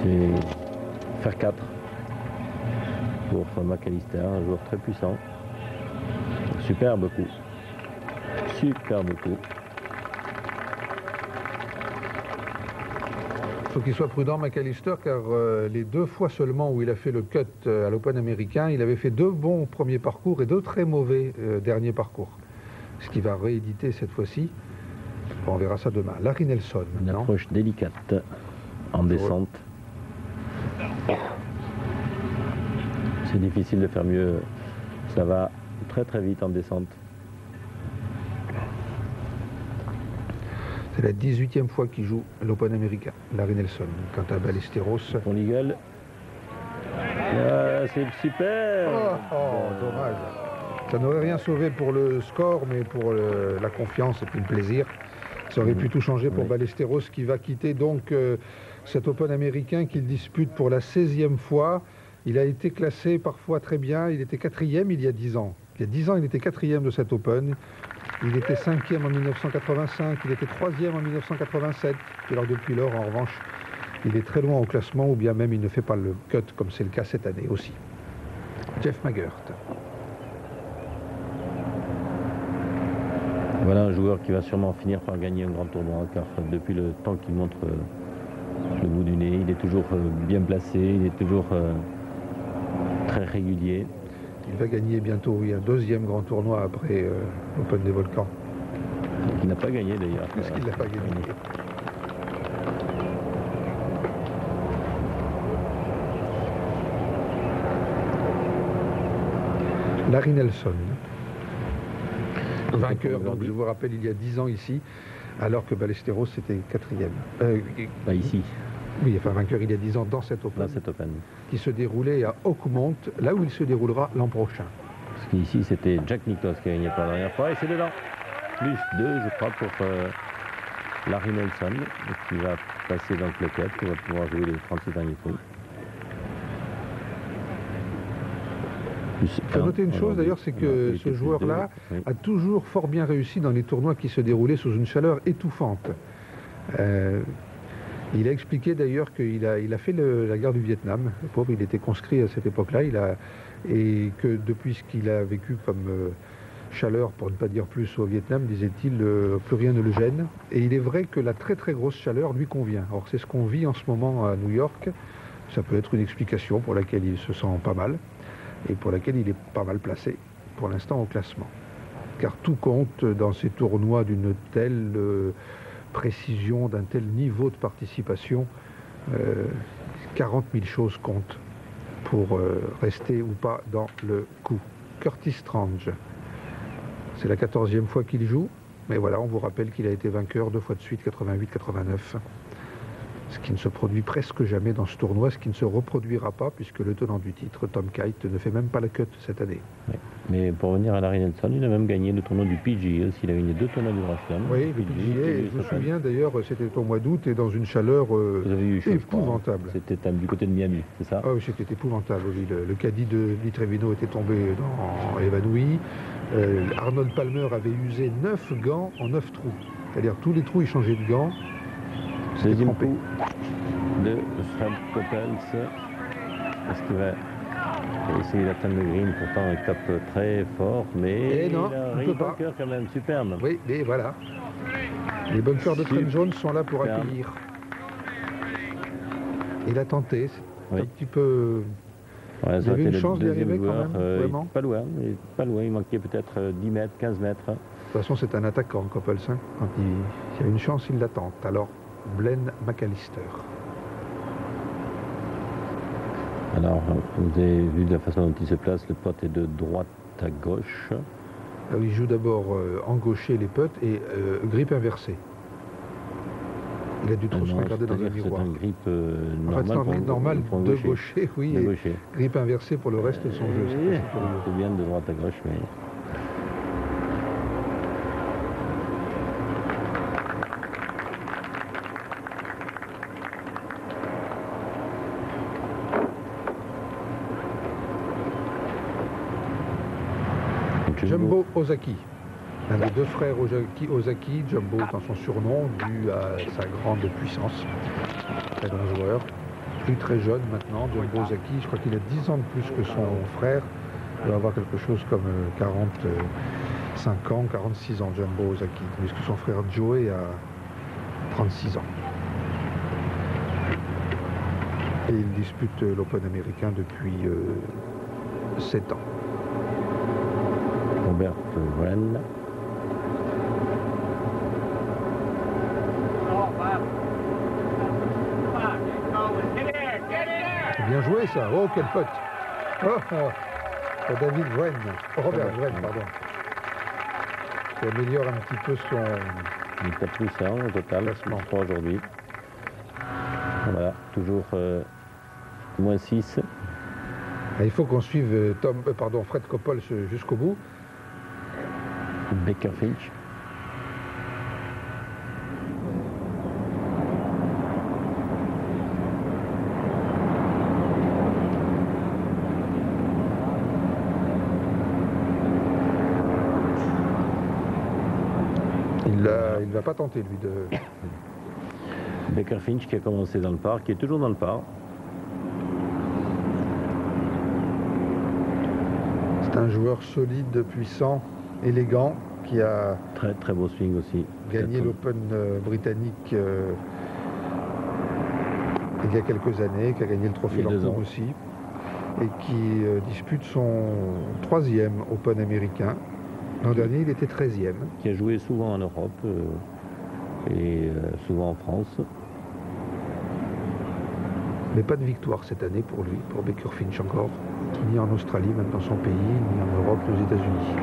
C'est faire 4. Pour McAllister, un joueur très puissant. Superbe coup. Superbe coup. Il faut qu'il soit prudent, McAllister, car les 2 fois seulement où il a fait le cut à l'Open américain, il avait fait 2 bons premiers parcours et 2 très mauvais derniers parcours. Ce qui va rééditer cette fois-ci. Bon, on verra ça demain. Larry Nelson. Une approche délicate en descente. C'est difficile de faire mieux. Ça va très très vite en descente. C'est la 18e fois qu'il joue l'Open américain, Larry Nelson. Quant à Ballesteros... Pour l'Eagle. C'est super. Dommage. Ça n'aurait rien sauvé pour le score, mais pour la confiance et puis le plaisir. Ça aurait pu tout changer pour Ballesteros, qui va quitter donc cet Open américain qu'il dispute pour la 16e fois. Il a été classé parfois très bien, il était 4e il y a 10 ans. Il y a 10 ans, il était 4e de cet Open. Il était 5e en 1985, il était 3e en 1987. Et alors depuis lors, en revanche, il est très loin au classement, ou bien même il ne fait pas le cut, comme c'est le cas cette année aussi. Jeff Maggert. Voilà un joueur qui va sûrement finir par gagner un grand tournoi, car depuis le temps qu'il montre le bout du nez, il est toujours bien placé, il est toujours très régulier. Il va gagner bientôt, oui, un 2e grand tournoi après l'Open des Volcans. Il n'a pas gagné d'ailleurs. Qu'est-ce qu'il n'a pas gagné? Larry Nelson, vainqueur, donc je vous rappelle, il y a 10 ans ici, alors que Ballesteros était 4e. Bah, ici. Oui, enfin vainqueur il y a 10 ans dans cet Open, qui se déroulait à Oakmont, là où il se déroulera l'an prochain. Parce qu'ici c'était Jack Nicklaus qui a gagné pour la dernière fois, et c'est dedans. Plus 2, je crois, pour Larry Nelson, qui va passer dans le cup, qui va pouvoir jouer les 36 derniers trous. Il faut noter une chose d'ailleurs, c'est que ce joueur-là a toujours fort bien réussi dans les tournois qui se déroulaient sous une chaleur étouffante. Il a expliqué d'ailleurs qu'il a fait la guerre du Vietnam. Le pauvre, il était conscrit à cette époque-là, et que depuis ce qu'il a vécu comme chaleur, pour ne pas dire plus, au Vietnam, disait-il, plus rien ne le gêne. Et il est vrai que la très très grosse chaleur lui convient. Or c'est ce qu'on vit en ce moment à New York. Ça peut être une explication pour laquelle il se sent pas mal, et pour laquelle il est pas mal placé pour l'instant au classement. Car tout compte dans ces tournois d'une telle précision, d'un tel niveau de participation. 40 000 choses comptent pour rester ou pas dans le coup. Curtis Strange, c'est la 14e fois qu'il joue, mais voilà, on vous rappelle qu'il a été vainqueur 2 fois de suite, 88-89. Ce qui ne se produit presque jamais dans ce tournoi, ce qui ne se reproduira pas puisque le tenant du titre, Tom Kite, ne fait même pas la cut cette année. Oui. Mais pour revenir à Larry Nelson, il a même gagné le tournoi du PGA aussi, il a gagné 2 tournois du Grand Slam. Oui, le PGA, je me souviens d'ailleurs, c'était au mois d'août et dans une chaleur épouvantable. C'était du côté de Miami, c'est ça? Ah oui, c'était épouvantable. Oui. Le caddie de Lee Trevino était tombé évanoui. Arnold Palmer avait usé 9 gants en 9 trous. C'est-à-dire tous les trous, il changeait de gants. Deuxième coup de Fred Coppels. Est-ce qu'il va essayer d'atteindre le green? Pourtant il tape très fort, mais non, il a un bunker quand même superbe. Oui, mais voilà. Les bunkers de Trent Jones sont là pour accueillir. Il a tenté, c'est un petit peu... Ouais, il avait une chance d'y arriver quand même, vraiment. Pas loin, il manquait peut-être 10 mètres, 15 mètres. De toute façon, c'est un attaquant, Coppels. Hein. Quand il y a une chance, il la tente. Alors, Glenn McAllister. Alors, vous avez vu de la façon dont il se place, le pot est de droite à gauche. Il joue d'abord en gaucher les putts et grip inversée. Il a dû trop se regarder dans un miroir. C'est un grip normal de gaucher, oui, de et gaucher. Grip inversé pour le reste de son jeu. C'est bien de droite à gauche, mais... Jumbo Ozaki, l'un des 2 frères Ozaki, Jumbo étant son surnom, dû à sa grande puissance. Très grand joueur, plus très jeune maintenant, Jumbo Ozaki, je crois qu'il a 10 ans de plus que son frère. Il doit avoir quelque chose comme 45 ans, 46 ans, Jumbo Ozaki, puisque son frère Joey a 36 ans. Et il dispute l'Open américain depuis 7 ans. Robert Wren. Bien joué ça, oh quel pote. David Wren, Robert Wren, pardon. Qui améliore un petit peu son... Il tape plus 100 au total, je crois aujourd'hui. Voilà, toujours moins 6. Il faut qu'on suive Fred Coppels jusqu'au bout. Baker Finch. Il ne va pas tenter lui de... Baker Finch qui a commencé dans le par, qui est toujours dans le par. C'est un joueur solide, puissant, élégant, qui a très très beau swing aussi. Gagné l'Open britannique il y a quelques années, qui a gagné le trophée Lampour aussi, et qui dispute son 3e Open américain. L'an dernier, il était 13e. Qui a joué souvent en Europe et souvent en France. Mais pas de victoire cette année pour lui, pour Baker Finch encore, ni en Australie, même dans son pays, ni en Europe, aux États-Unis.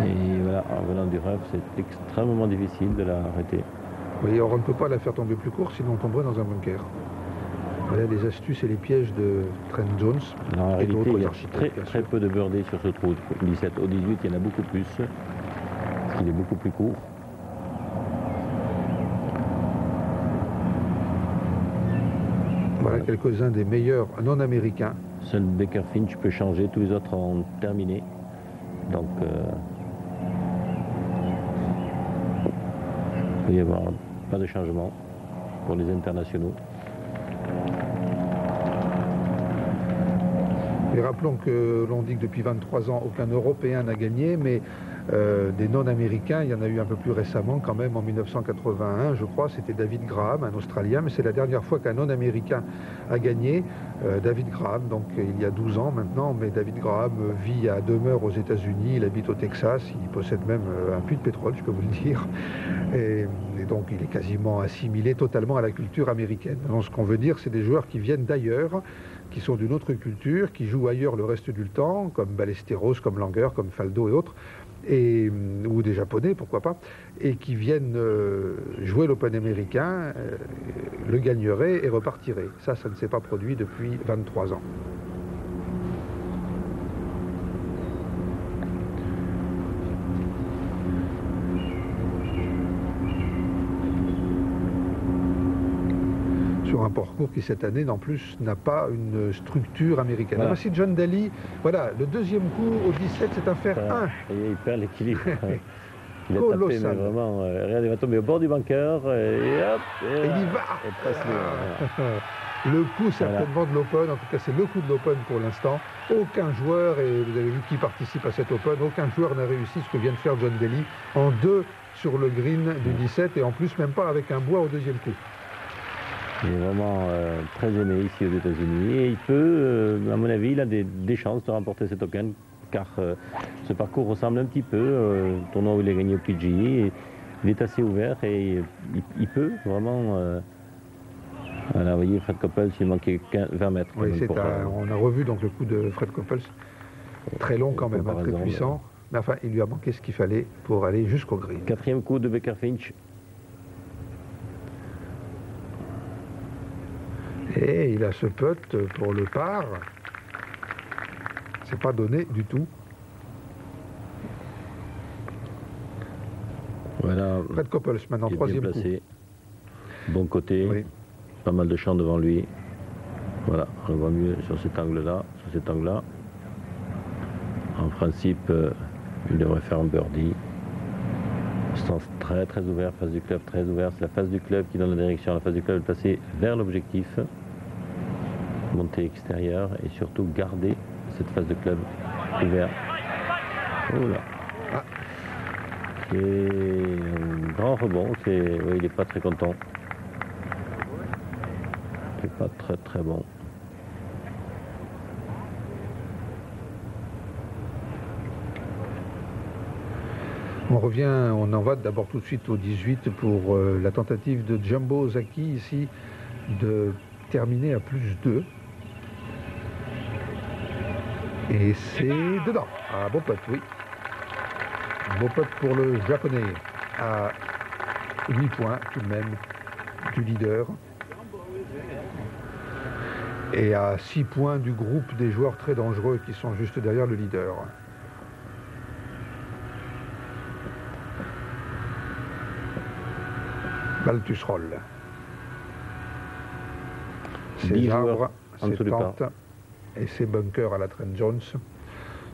Et voilà, en venant du rough, c'est extrêmement difficile de l'arrêter. Oui, or on ne peut pas la faire tomber plus court, sinon on tomberait dans un bunker. Voilà les astuces et les pièges de Trent Jones. Alors, en réalité, il y a architectes, très peu de birdies sur ce trou. Du 17 au 18, il y en a beaucoup plus, parce qu'il est beaucoup plus court. Voilà quelques-uns des meilleurs non-américains. Seul Baker Finch peut changer, tous les autres ont terminé. Donc, il peut y avoir pas de changement pour les internationaux. Et rappelons que l'on dit que depuis 23 ans, aucun Européen n'a gagné, mais des non-américains, il y en a eu un peu plus récemment, quand même en 1981, je crois, c'était David Graham, un Australien, mais c'est la dernière fois qu'un non-américain a gagné. David Graham, donc il y a 12 ans maintenant, mais David Graham vit à demeure aux États-Unis, il habite au Texas, il possède même un puits de pétrole, je peux vous le dire, et donc il est quasiment assimilé totalement à la culture américaine. Donc ce qu'on veut dire, c'est des joueurs qui viennent d'ailleurs, qui sont d'une autre culture, qui jouent ailleurs le reste du temps, comme Ballesteros, comme Langer, comme Faldo et autres, ou des Japonais, pourquoi pas, et qui viennent jouer l'Open américain, le gagneraient et repartiraient. Ça ne s'est pas produit depuis 23 ans. Sur un parcours qui cette année en plus n'a pas une structure américaine. Voilà. Voici John Daly, voilà, le deuxième coup au 17, c'est un fer 1. Et il perd l'équilibre. Il a Colossal. tapé, mais vraiment, regardez, il va tomber au bord du bunker, et hop, Et il y va. et passe Le coup certainement de l'Open, en tout cas c'est le coup de l'Open pour l'instant. Aucun joueur, et vous avez vu qui participe à cet Open, aucun joueur n'a réussi ce que vient de faire John Daly en 2 sur le green du 17 et en plus même pas avec un bois au deuxième coup. Il est vraiment très aimé ici aux États-Unis et il peut, à mon avis, il a des chances de remporter cet Open car ce parcours ressemble un petit peu au tournoi où il a gagné au PGA. Il est assez ouvert et il peut vraiment. Voilà, vous voyez, Fred Couples, il manquait 20 mètres. Oui, on a revu donc le coup de Fred Couples, très long quand même, très puissant. Mais enfin, il lui a manqué ce qu'il fallait pour aller jusqu'au green. Quatrième coup de Baker Finch. Et il a ce putt pour le par. C'est pas donné du tout. Voilà. Fred Couples maintenant, troisième placé. Bon côté. Oui. Pas mal de champ devant lui. Voilà, on le voit mieux sur cet angle-là, sur cet angle-là. En principe, il devrait faire un birdie. Sens très très ouvert, face du club très ouvert. C'est la face du club qui donne la direction. La face du club est placée vers l'objectif. Montée extérieure et surtout garder cette face de club ouverte. Oh là. Ah. C'est un grand rebond. Oui, il n'est pas très content. Il n'est pas très très bon. On en va d'abord tout de suite au 18 pour la tentative de Jumbo Ozaki ici de terminer à +2. Et c'est dedans. Ah, beau putt, oui. Beau putt pour le japonais à 8 points tout de même du leader. Et à 6 points du groupe des joueurs très dangereux qui sont juste derrière le leader. Baltus roll. Ses arbres, ses tentes et ses bunkers à la Trent Jones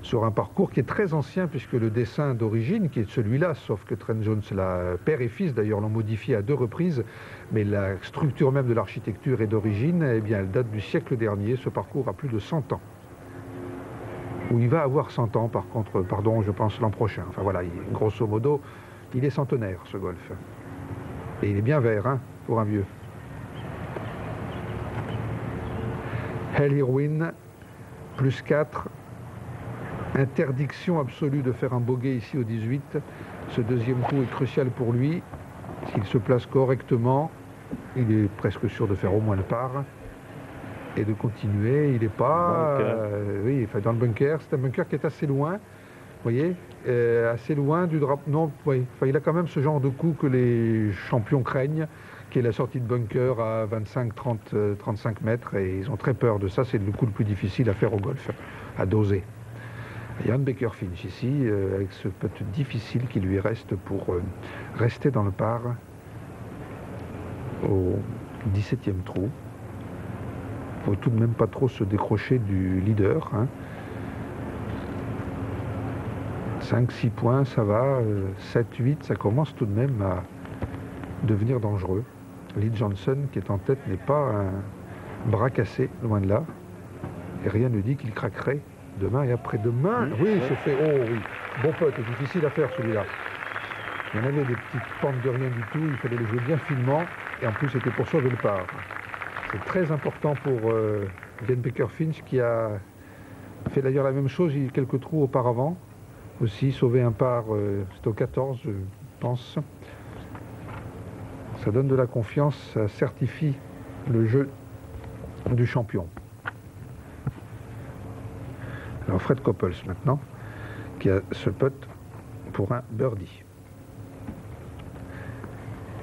sur un parcours qui est très ancien puisque le dessin d'origine qui est celui-là, sauf que Trent Jones, père et fils d'ailleurs, l'ont modifié à 2 reprises, mais la structure même de l'architecture est d'origine, eh bien elle date du siècle dernier. Ce parcours a plus de 100 ans. Ou il va avoir 100 ans par contre, pardon, je pense l'an prochain. Enfin voilà, grosso modo, il est centenaire ce golf. Et il est bien vert, hein, pour un vieux. Hale Irwin, +4. Interdiction absolue de faire un bogey ici au 18. Ce deuxième coup est crucial pour lui. S'il se place correctement, Il est presque sûr de faire au moins le par et de continuer. Il n'est pas... oui, enfin, dans le bunker. C'est un bunker qui est assez loin. Vous voyez, assez loin du drapeau. Non, oui. Enfin, il a quand même ce genre de coup que les champions craignent, qui est la sortie de bunker à 25, 30, 35 mètres. Et ils ont très peur de ça. C'est le coup le plus difficile à faire au golf, à doser. Jan Baker-Finch ici, avec ce putt difficile qui lui reste pour rester dans le par au 17e trou. Il ne faut tout de même pas trop se décrocher du leader. Hein. 5-6 points, ça va. 7-8, ça commence tout de même à devenir dangereux. Lee Johnson, qui est en tête, n'est pas un bras cassé, loin de là. Et rien ne dit qu'il craquerait demain et après-demain. Oui, c'est fait. Oh oui, bon putt, c'est difficile à faire celui-là. Il y en avait des petites pentes de rien du tout, il fallait les jouer bien finement. Et en plus, c'était pour sauver le par. C'est très important pour Jan Baker-Finch, qui a fait d'ailleurs la même chose il y a quelques trous auparavant. Aussi, sauver un par, c'est au 14, je pense. Ça donne de la confiance, ça certifie le jeu du champion. Alors Fred Couples maintenant, qui a ce putt pour un birdie.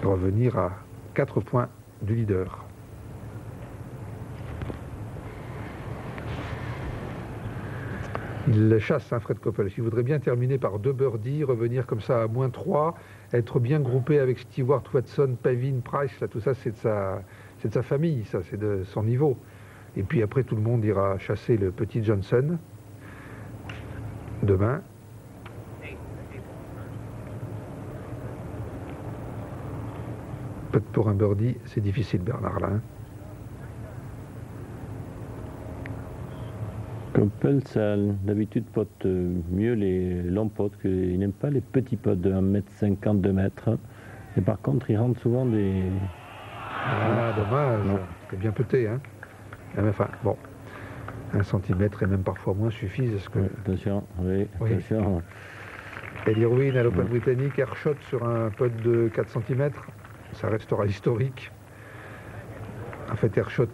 Revenir à 4 points du leader. Il chasse, hein, Fred Couples. Il voudrait bien terminer par 2 birdies, revenir comme ça à -3, être bien groupé avec Stewart, Watson, Pavin, Price. Là, tout ça, c'est de sa famille, ça, c'est de son niveau. Et puis après, tout le monde ira chasser le petit Johnson demain. Peut-être pour un birdie, c'est difficile, Bernard, là. Hein. Couples a d'habitude pote mieux les longs potes, il n'aime pas les petits potes de 1m50, 2 mètres. Et par contre, il rentre souvent des... Ah, dommage. C'est bien pété, hein. Enfin, bon. 1 centimètre et même parfois moins suffisent. Est-ce que... Attention, oui, attention. Eddie Irwin à l'Open britannique, airshot sur un putt de 4 cm. Ça restera historique. En fait, airshot,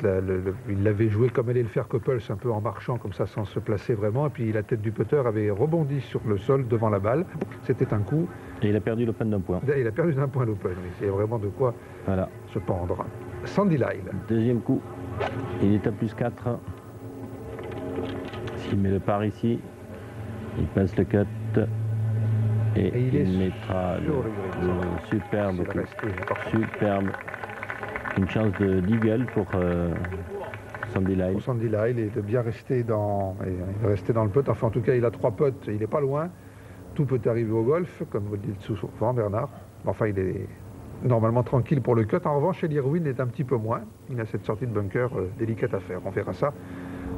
il l'avait joué comme allait le faire Couples, un peu en marchant comme ça, sans se placer vraiment. Et puis la tête du putter avait rebondi sur le sol devant la balle. C'était un coup. Et il a perdu l'Open d'un point. Il a perdu d'un point l'Open. Il y a vraiment de quoi se pendre. Sandy Lyle. Deuxième coup. Il est à +4. S'il met le par ici, il passe le cut. Et il mettra le superbe coup. Superbe. Une chance d'eagle pour Sandy Lyle. Pour Sandy Lyle, et de bien rester dans le putt. Enfin, en tout cas, il a 3 putts, il n'est pas loin. Tout peut arriver au golf, comme vous le dites souvent, Bernard. Enfin, il est normalement tranquille pour le cut. En revanche, Eddie Irwin est un petit peu moins. Il a cette sortie de bunker délicate à faire. On verra ça.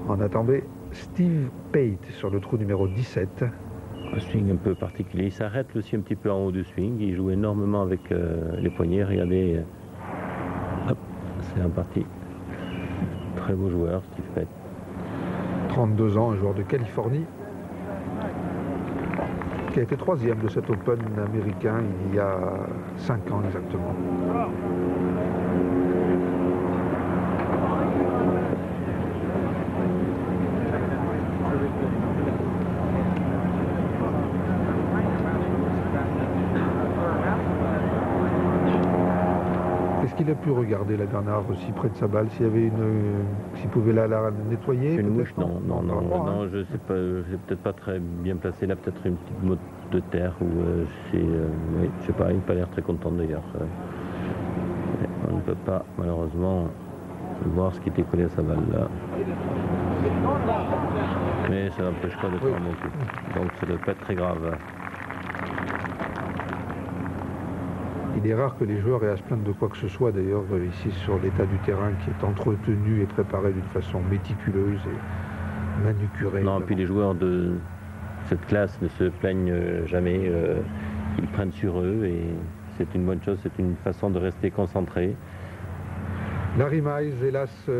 On attendait Steve Pate sur le trou numéro 17. Un swing un peu particulier. Il s'arrête aussi un petit peu en haut du swing. Il joue énormément avec les poignets. Regardez. Hop, c'est un parti. Très beau joueur, Steve Pate. 32 ans, un joueur de Californie, qui a été 3e de cet Open américain il y a 5 ans exactement. Qu'il a pu regarder la Bernard aussi près de sa balle, s'il y avait s'il pouvait la nettoyer. Une mouche, non, je sais pas, j'ai peut-être pas très bien placé là, peut-être une petite motte de terre ou oui, je sais pas, il n'a pas l'air très content d'ailleurs. On ne peut pas malheureusement voir ce qui était collé à sa balle là. Mais ça n'empêche pas de faire un bon coup. Donc ça ne doit pas être très grave. Il est rare que les joueurs aient à se plaindre de quoi que ce soit, d'ailleurs, ici sur l'état du terrain qui est entretenu et préparé d'une façon méticuleuse et manucurée. Non, et puis les joueurs de cette classe ne se plaignent jamais, ils prennent sur eux et c'est une bonne chose, c'est une façon de rester concentré. Larry Mize, hélas,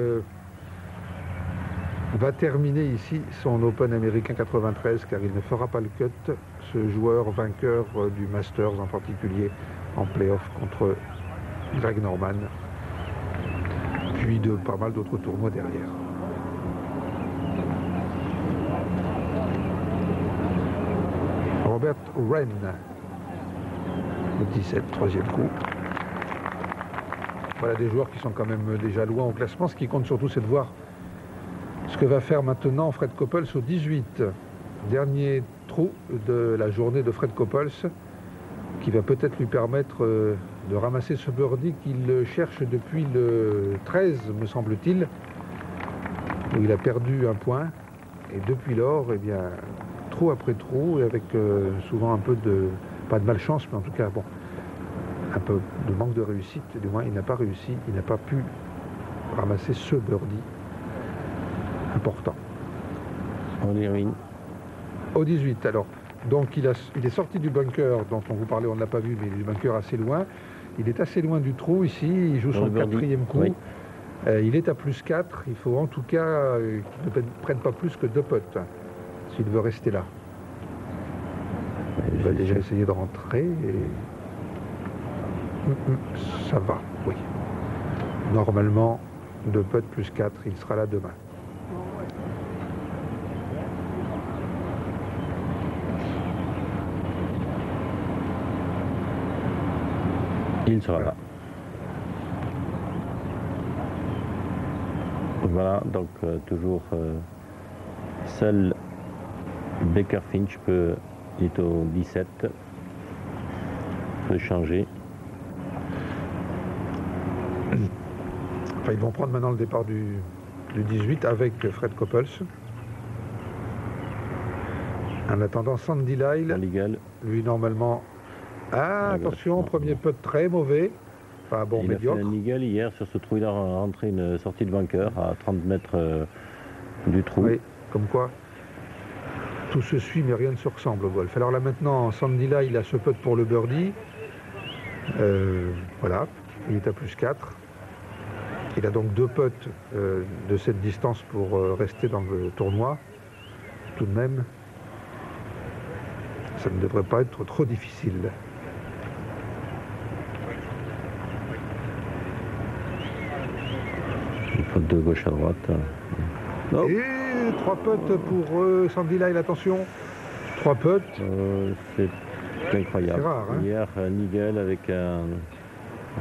va terminer ici son Open américain 93 car il ne fera pas le cut, ce joueur vainqueur du Masters en particulier en play-off contre Greg Norman. puis de pas mal d'autres tournois derrière. Robert Wren, le 17, troisième coup. Voilà des joueurs qui sont quand même déjà loin au classement. Ce qui compte surtout, c'est de voir ce que va faire maintenant Fred Couples au 18. Dernier trou de la journée de Fred Couples, qui va peut-être lui permettre de ramasser ce birdie qu'il cherche depuis le 13, me semble-t-il, où il a perdu un point. Et depuis lors, eh bien, trou après trou, et avec souvent un peu de, pas de malchance, mais en tout cas, bon, un peu de manque de réussite. Du moins, il n'a pas réussi, il n'a pas pu ramasser ce birdie important. On y ruine. Au 18, alors, donc il est sorti du bunker dont on vous parlait, on ne l'a pas vu, mais il est du bunker assez loin. Il est assez loin du trou ici, il joue son quatrième coup. Oui. Il est à plus 4, il faut en tout cas qu'il ne prenne pas plus que 2 putts s'il veut rester là. Il va déjà essayer de rentrer et... ça va, oui. Normalement, 2 putts plus 4, il sera là demain. Il sera là. Voilà, donc toujours seul Baker Finch il est au 17, peut changer. Enfin, ils vont prendre maintenant le départ du 18 avec Fred Couples. En attendant, Sandy Lyle, lui normalement... Ah, attention, premier putt très mauvais. Enfin bon, il médiocre. Il a fait un eagle hier sur ce trou, il a rentré une sortie de bunker à 30 mètres du trou. Oui, comme quoi tout se suit mais rien ne se ressemble au golf. Alors là maintenant, Sandy là, il a ce putt pour le birdie. Voilà, il est à plus 4. Il a donc 2 putts de cette distance pour rester dans le tournoi. Tout de même, ça ne devrait pas être trop difficile. De gauche à droite. Oh. Et 3 putts pour Sandy Lyle, attention. 3 putts. C'est incroyable. C'est rare, hein. Hier, un eagle avec une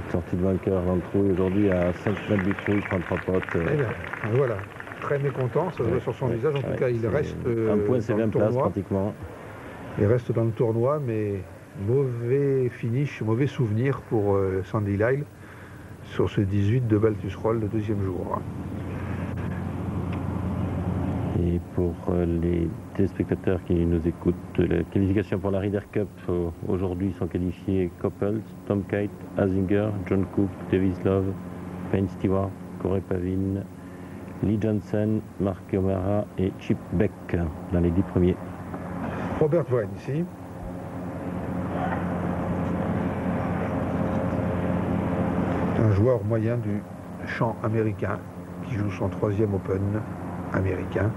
sortie de bunker dans le trou. Aujourd'hui, à 5 mètres du trou, il prend 3 putts. Eh bien, voilà. Très mécontent, ça se voit sur son visage. En tout cas, il reste un point, c'est 20 places tournoi. pratiquement. Il reste dans le tournoi, mais mauvais finish, mauvais souvenir pour Sandy Lyle sur ce 18 de Baltus Roll, le deuxième jour. Et pour les téléspectateurs qui nous écoutent, la qualification pour la Ryder Cup aujourd'hui sont qualifiés Couples, Tom Kite, Azinger, John Cook, Davis Love, Payne Stewart, Corey Pavin, Lee Johnson, Mark O'Mara et Chip Beck dans les 10 premiers. Robert Wren ici. Un joueur moyen du champ américain qui joue son 3e Open américain.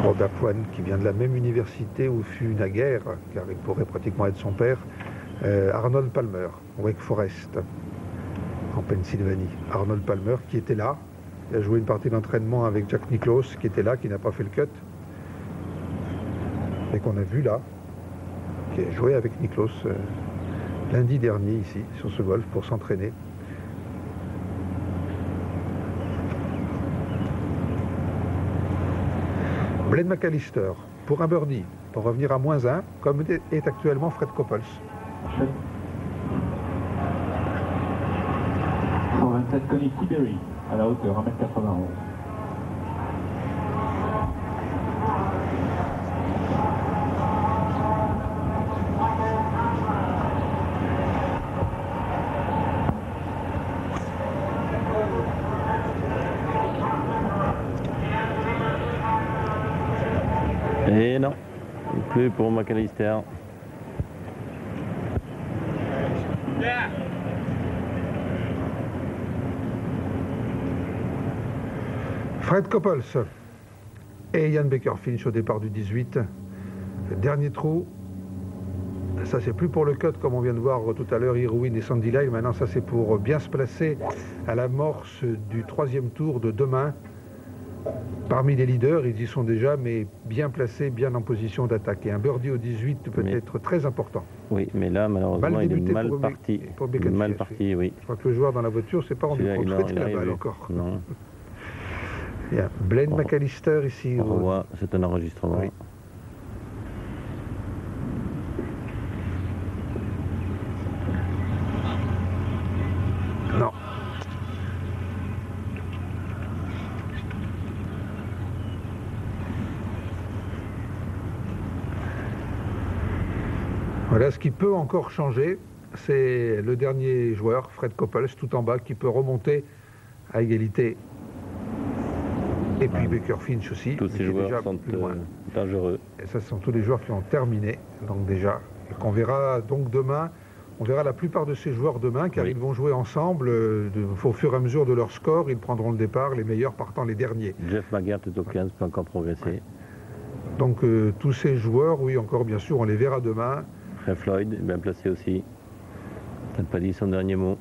Robert Wren qui vient de la même université où fut naguère, car il pourrait pratiquement être son père, Arnold Palmer, Wake Forest, en Pennsylvanie. Arnold Palmer qui était là, il a joué une partie d'entraînement avec Jack Nicklaus, qui était là, qui n'a pas fait le cut, et qu'on a vu là, qui a joué avec Nicklaus lundi dernier ici, sur ce golf, pour s'entraîner. Blaine McAllister, pour un birdie, pour revenir à -1, comme est actuellement Fred Couples. 127 Connie Tiberi, à la hauteur 1m91. Et non, plus pour McAllister. Fred Couples et Ian Baker-Finch au départ du 18. Le dernier trou. Ça, c'est plus pour le cut, comme on vient de voir tout à l'heure, Irwin et Sandy Lyle. Maintenant, ça, c'est pour bien se placer à l'amorce du 3e tour de demain. Parmi les leaders, ils y sont déjà, mais bien placés, bien en position d'attaquer. Un birdie au 18 peut être très important. Oui, mais là, malheureusement, il est mal parti. Mal parti, oui. Je crois que le joueur dans la voiture s'est pas rendu compte de la balle encore. Non. Il y a Blaine McAllister ici. On revoit, c'est un enregistrement. Oui. Non. Voilà, ce qui peut encore changer, c'est le dernier joueur, Fred Couples, tout en bas, qui peut remonter à égalité. Et puis Baker-Finch aussi. Tous ces joueurs sont dangereux. Et ça, ce sont tous les joueurs qui ont terminé, donc déjà. Et qu'on verra donc demain. On verra la plupart de ces joueurs demain, car ils vont jouer ensemble au fur et à mesure de leur score. Ils prendront le départ, les meilleurs partant les derniers. Jeff Maggart est au 15, peut encore progresser. Ouais. Donc tous ces joueurs, oui, encore bien sûr, on les verra demain. Ray Floyd, bien placé aussi. Peut-être pas dit son dernier mot.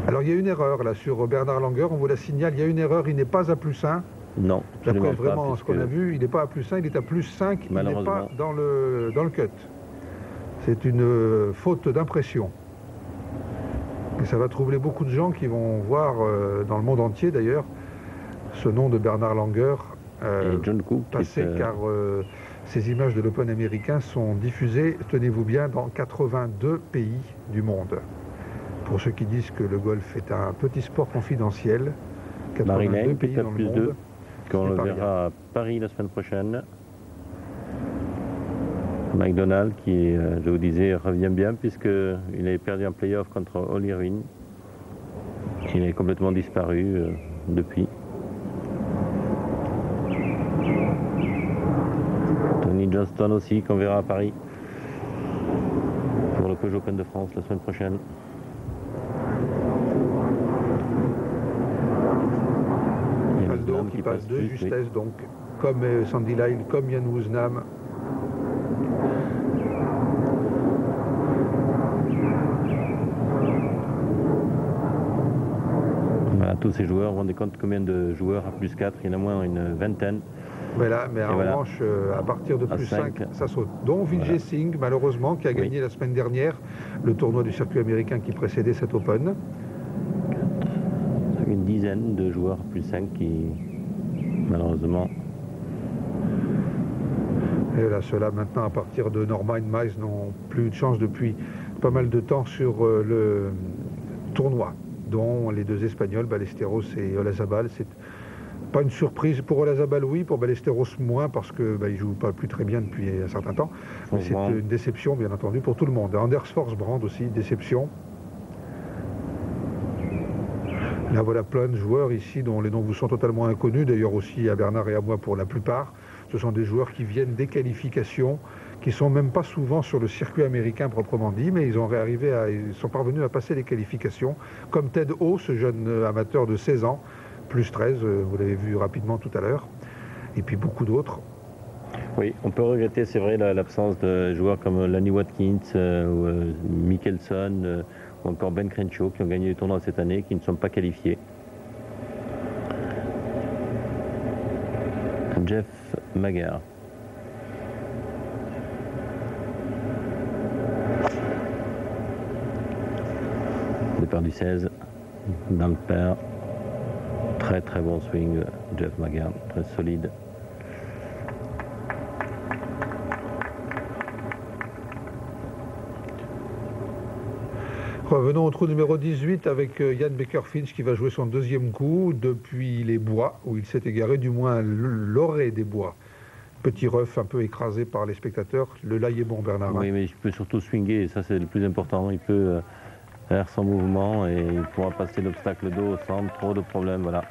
Alors il y a une erreur là sur Bernard Langer, on vous la signale, il y a une erreur, il n'est pas à +1. Non, d'après vraiment ce qu'on a vu, il n'est pas à +1, il est à +5, il n'est pas dans le cut. C'est une faute d'impression. Et ça va troubler beaucoup de gens qui vont voir, dans le monde entier d'ailleurs, ce nom de Bernard Langer John Cook passer, car ces images de l'Open américain sont diffusées, tenez-vous bien, dans 82 pays du monde. Pour ceux qui disent que le golf est un petit sport confidentiel, 82 pays dans le monde. Qu'on le verra à Paris la semaine prochaine. McDonald qui, je vous disais, revient bien puisqu'il avait perdu un playoff contre Holly Irwin. Il est complètement disparu depuis. Tony Johnston aussi qu'on verra à Paris pour le Peugeot Open de France la semaine prochaine. Qui passe de justesse, donc, comme Sandy Lyle, comme Ian Woosnam. Voilà, tous ces joueurs, vous vous rendez compte combien de joueurs à +4, il y en a moins une vingtaine. Mais en revanche, à partir de +5, ça saute. Dont Vijay Singh, malheureusement, qui a gagné la semaine dernière le tournoi du circuit américain qui précédait cet Open. Une dizaine de joueurs à +5 qui, malheureusement... Et là, ceux-là, maintenant, à partir de Norman Miles, n'ont plus de chance depuis pas mal de temps sur le tournoi, dont les deux Espagnols, Ballesteros et Olazabal. C'est pas une surprise pour Olazabal, oui, pour Ballesteros moins, parce qu'il ne joue pas plus très bien depuis un certain temps. Mais c'est une déception, bien entendu, pour tout le monde. Anders Forsbrand aussi, déception. Là, voilà plein de joueurs ici dont les noms vous sont totalement inconnus, d'ailleurs aussi à Bernard et à moi pour la plupart. Ce sont des joueurs qui viennent des qualifications, qui ne sont même pas souvent sur le circuit américain proprement dit, mais ils sont parvenus à passer les qualifications, comme Ted Ho, ce jeune amateur de 16 ans, +13, vous l'avez vu rapidement tout à l'heure, et puis beaucoup d'autres. Oui, on peut regretter, c'est vrai, l'absence de joueurs comme Lonnie Watkins ou Mickelson, ou encore Ben Crenshaw qui ont gagné le tournoi cette année, qui ne sont pas qualifiés. Jeff Maggart. Départ du 16, dans le pair. Très très bon swing, Jeff Maggart, très solide. Revenons au trou numéro 18 avec Ian Baker-Finch qui va jouer son deuxième coup depuis les bois, où il s'est égaré, du moins l'orée des bois. Petit rough un peu écrasé par les spectateurs. Le lie est bon, Bernard. Oui, mais il peut surtout swinger, et ça c'est le plus important. Il peut faire son mouvement et il pourra passer l'obstacle d'eau sans trop de problèmes. Voilà.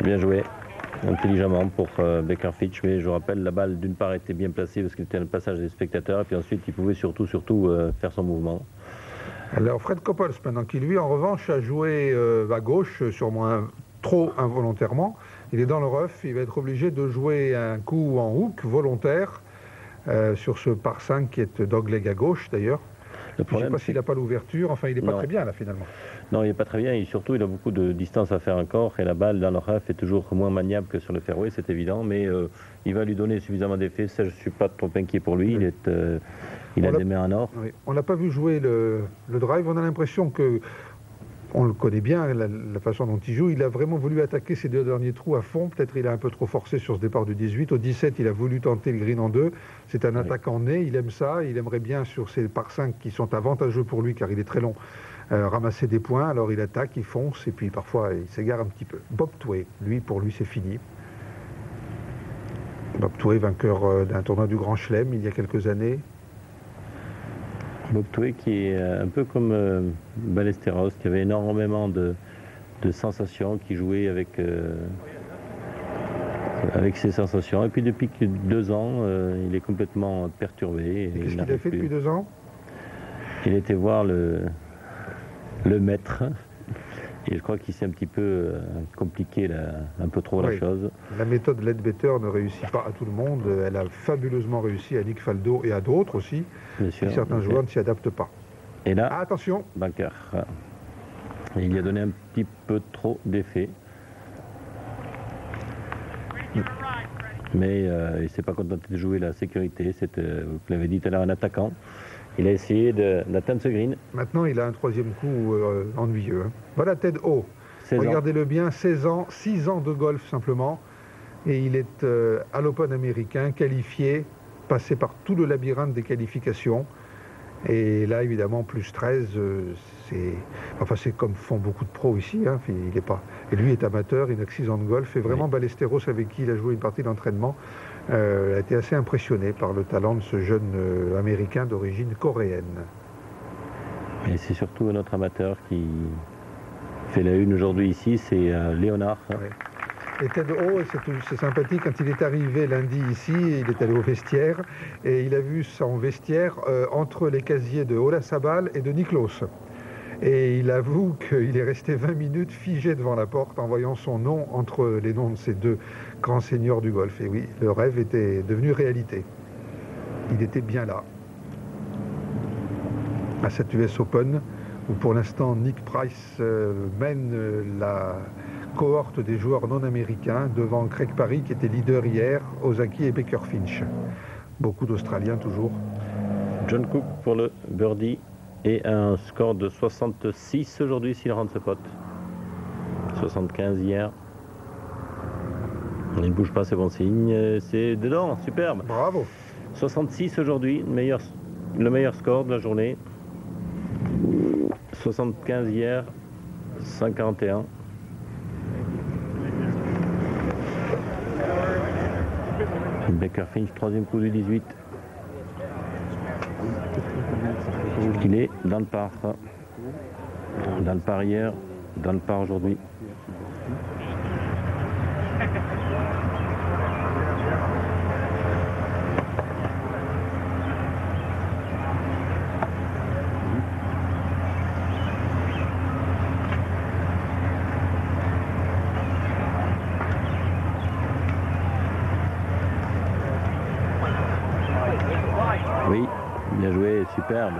Bien joué, intelligemment pour Baker-Finch, mais je vous rappelle, la balle d'une part était bien placée parce qu'il était dans le passage des spectateurs, et puis ensuite il pouvait surtout faire son mouvement. Alors Fred Couples maintenant, qui lui en revanche a joué à gauche, sûrement trop involontairement. Il est dans le rough, il va être obligé de jouer un coup en hook volontaire sur ce par 5 qui est dogleg à gauche d'ailleurs. Je ne sais pas s'il n'a pas l'ouverture, enfin il n'est pas très bien là finalement. Non, il n'est pas très bien et surtout il a beaucoup de distance à faire encore et la balle dans le rough est toujours moins maniable que sur le fairway, c'est évident, mais il va lui donner suffisamment d'effet, ça je ne suis pas trop inquiet pour lui, il a des mains en or. Oui. On n'a pas vu jouer le drive, on a l'impression que, on le connaît bien, la façon dont il joue, il a vraiment voulu attaquer ses 2 derniers trous à fond, peut-être il a un peu trop forcé sur ce départ du 18, au 17 il a voulu tenter le green en 2, c'est un attaquant né, il aime ça, il aimerait bien sur ces par 5 qui sont avantageux pour lui car il est très long, ramasser des points, alors il attaque, il fonce et puis parfois il s'égare un petit peu. Bob Tway, pour lui c'est fini. Bob Tway, vainqueur d'un tournoi du Grand Chelem il y a quelques années. Bob Tway qui est un peu comme Ballesteros, qui avait énormément de sensations, qui jouait avec ses sensations. Et puis depuis 2 ans, il est complètement perturbé. Qu'est-ce qu'il a fait depuis 2 ans? Il était voir le maître. Et je crois qu'il s'est un petit peu compliqué un peu trop la chose. La méthode Leadbetter ne réussit pas à tout le monde. Elle a fabuleusement réussi à Nick Faldo et à d'autres aussi. Bien sûr, certains joueurs ne s'y adaptent pas. Et là, attention, bunker. Il lui a donné un petit peu trop d'effet. Mais il ne s'est pas contenté de jouer la sécurité. Vous l'avez dit tout à l'heure, un attaquant. Il a essayé d'atteindre ce green. Maintenant, il a un 3e coup ennuyeux. Voilà Ted Ho. Regardez-le bien, 16 ans, 6 ans de golf simplement. Et il est à l'Open américain, qualifié, passé par tout le labyrinthe des qualifications. Et là, évidemment, plus 13, c'est comme font beaucoup de pros ici. Hein, il est pas. Et lui est amateur, il n'a que 6 ans de golf. Et vraiment, Ballesteros, avec qui il a joué une partie d'entraînement, a été assez impressionné par le talent de ce jeune américain d'origine coréenne. Et c'est surtout un autre amateur qui fait la une aujourd'hui ici, c'est Léonard. Et Ted Ho, c'est sympathique, quand il est arrivé lundi ici, il est allé au vestiaire et il a vu son vestiaire entre les casiers de Olasabal et de Niklos. Et il avoue qu'il est resté 20 minutes figé devant la porte en voyant son nom entre les noms de ces 2 grands seigneurs du golf. Et oui, le rêve était devenu réalité. Il était bien là. À cette US Open, où pour l'instant Nick Price mène la cohorte des joueurs non américains devant Craig Parry qui était leader hier, Ozaki et Baker Finch. Beaucoup d'Australiens toujours. John Cook pour le birdie et un score de 66 aujourd'hui s'il rentre ce pote. 75 hier. Il ne bouge pas, c'est bon signe. C'est dedans, superbe. Bravo. 66 aujourd'hui, le meilleur score de la journée. 75 hier, 5,41. Baker Finch, 3e coup du 18. Il est dans le par. Dans le par hier, dans le par aujourd'hui. Oui, bien joué, superbe.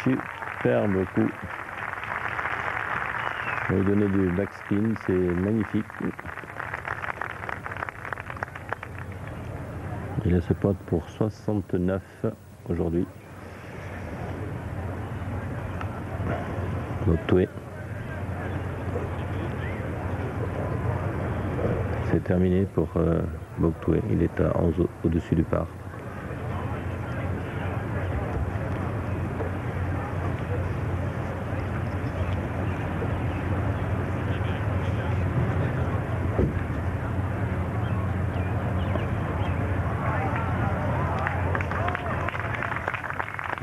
Superbe coup. On va lui donner du backspin, c'est magnifique. Il a ce pote pour 69 aujourd'hui. Bob Tway. C'est terminé pour Bob Tway. Il est à 11 au-dessus du par.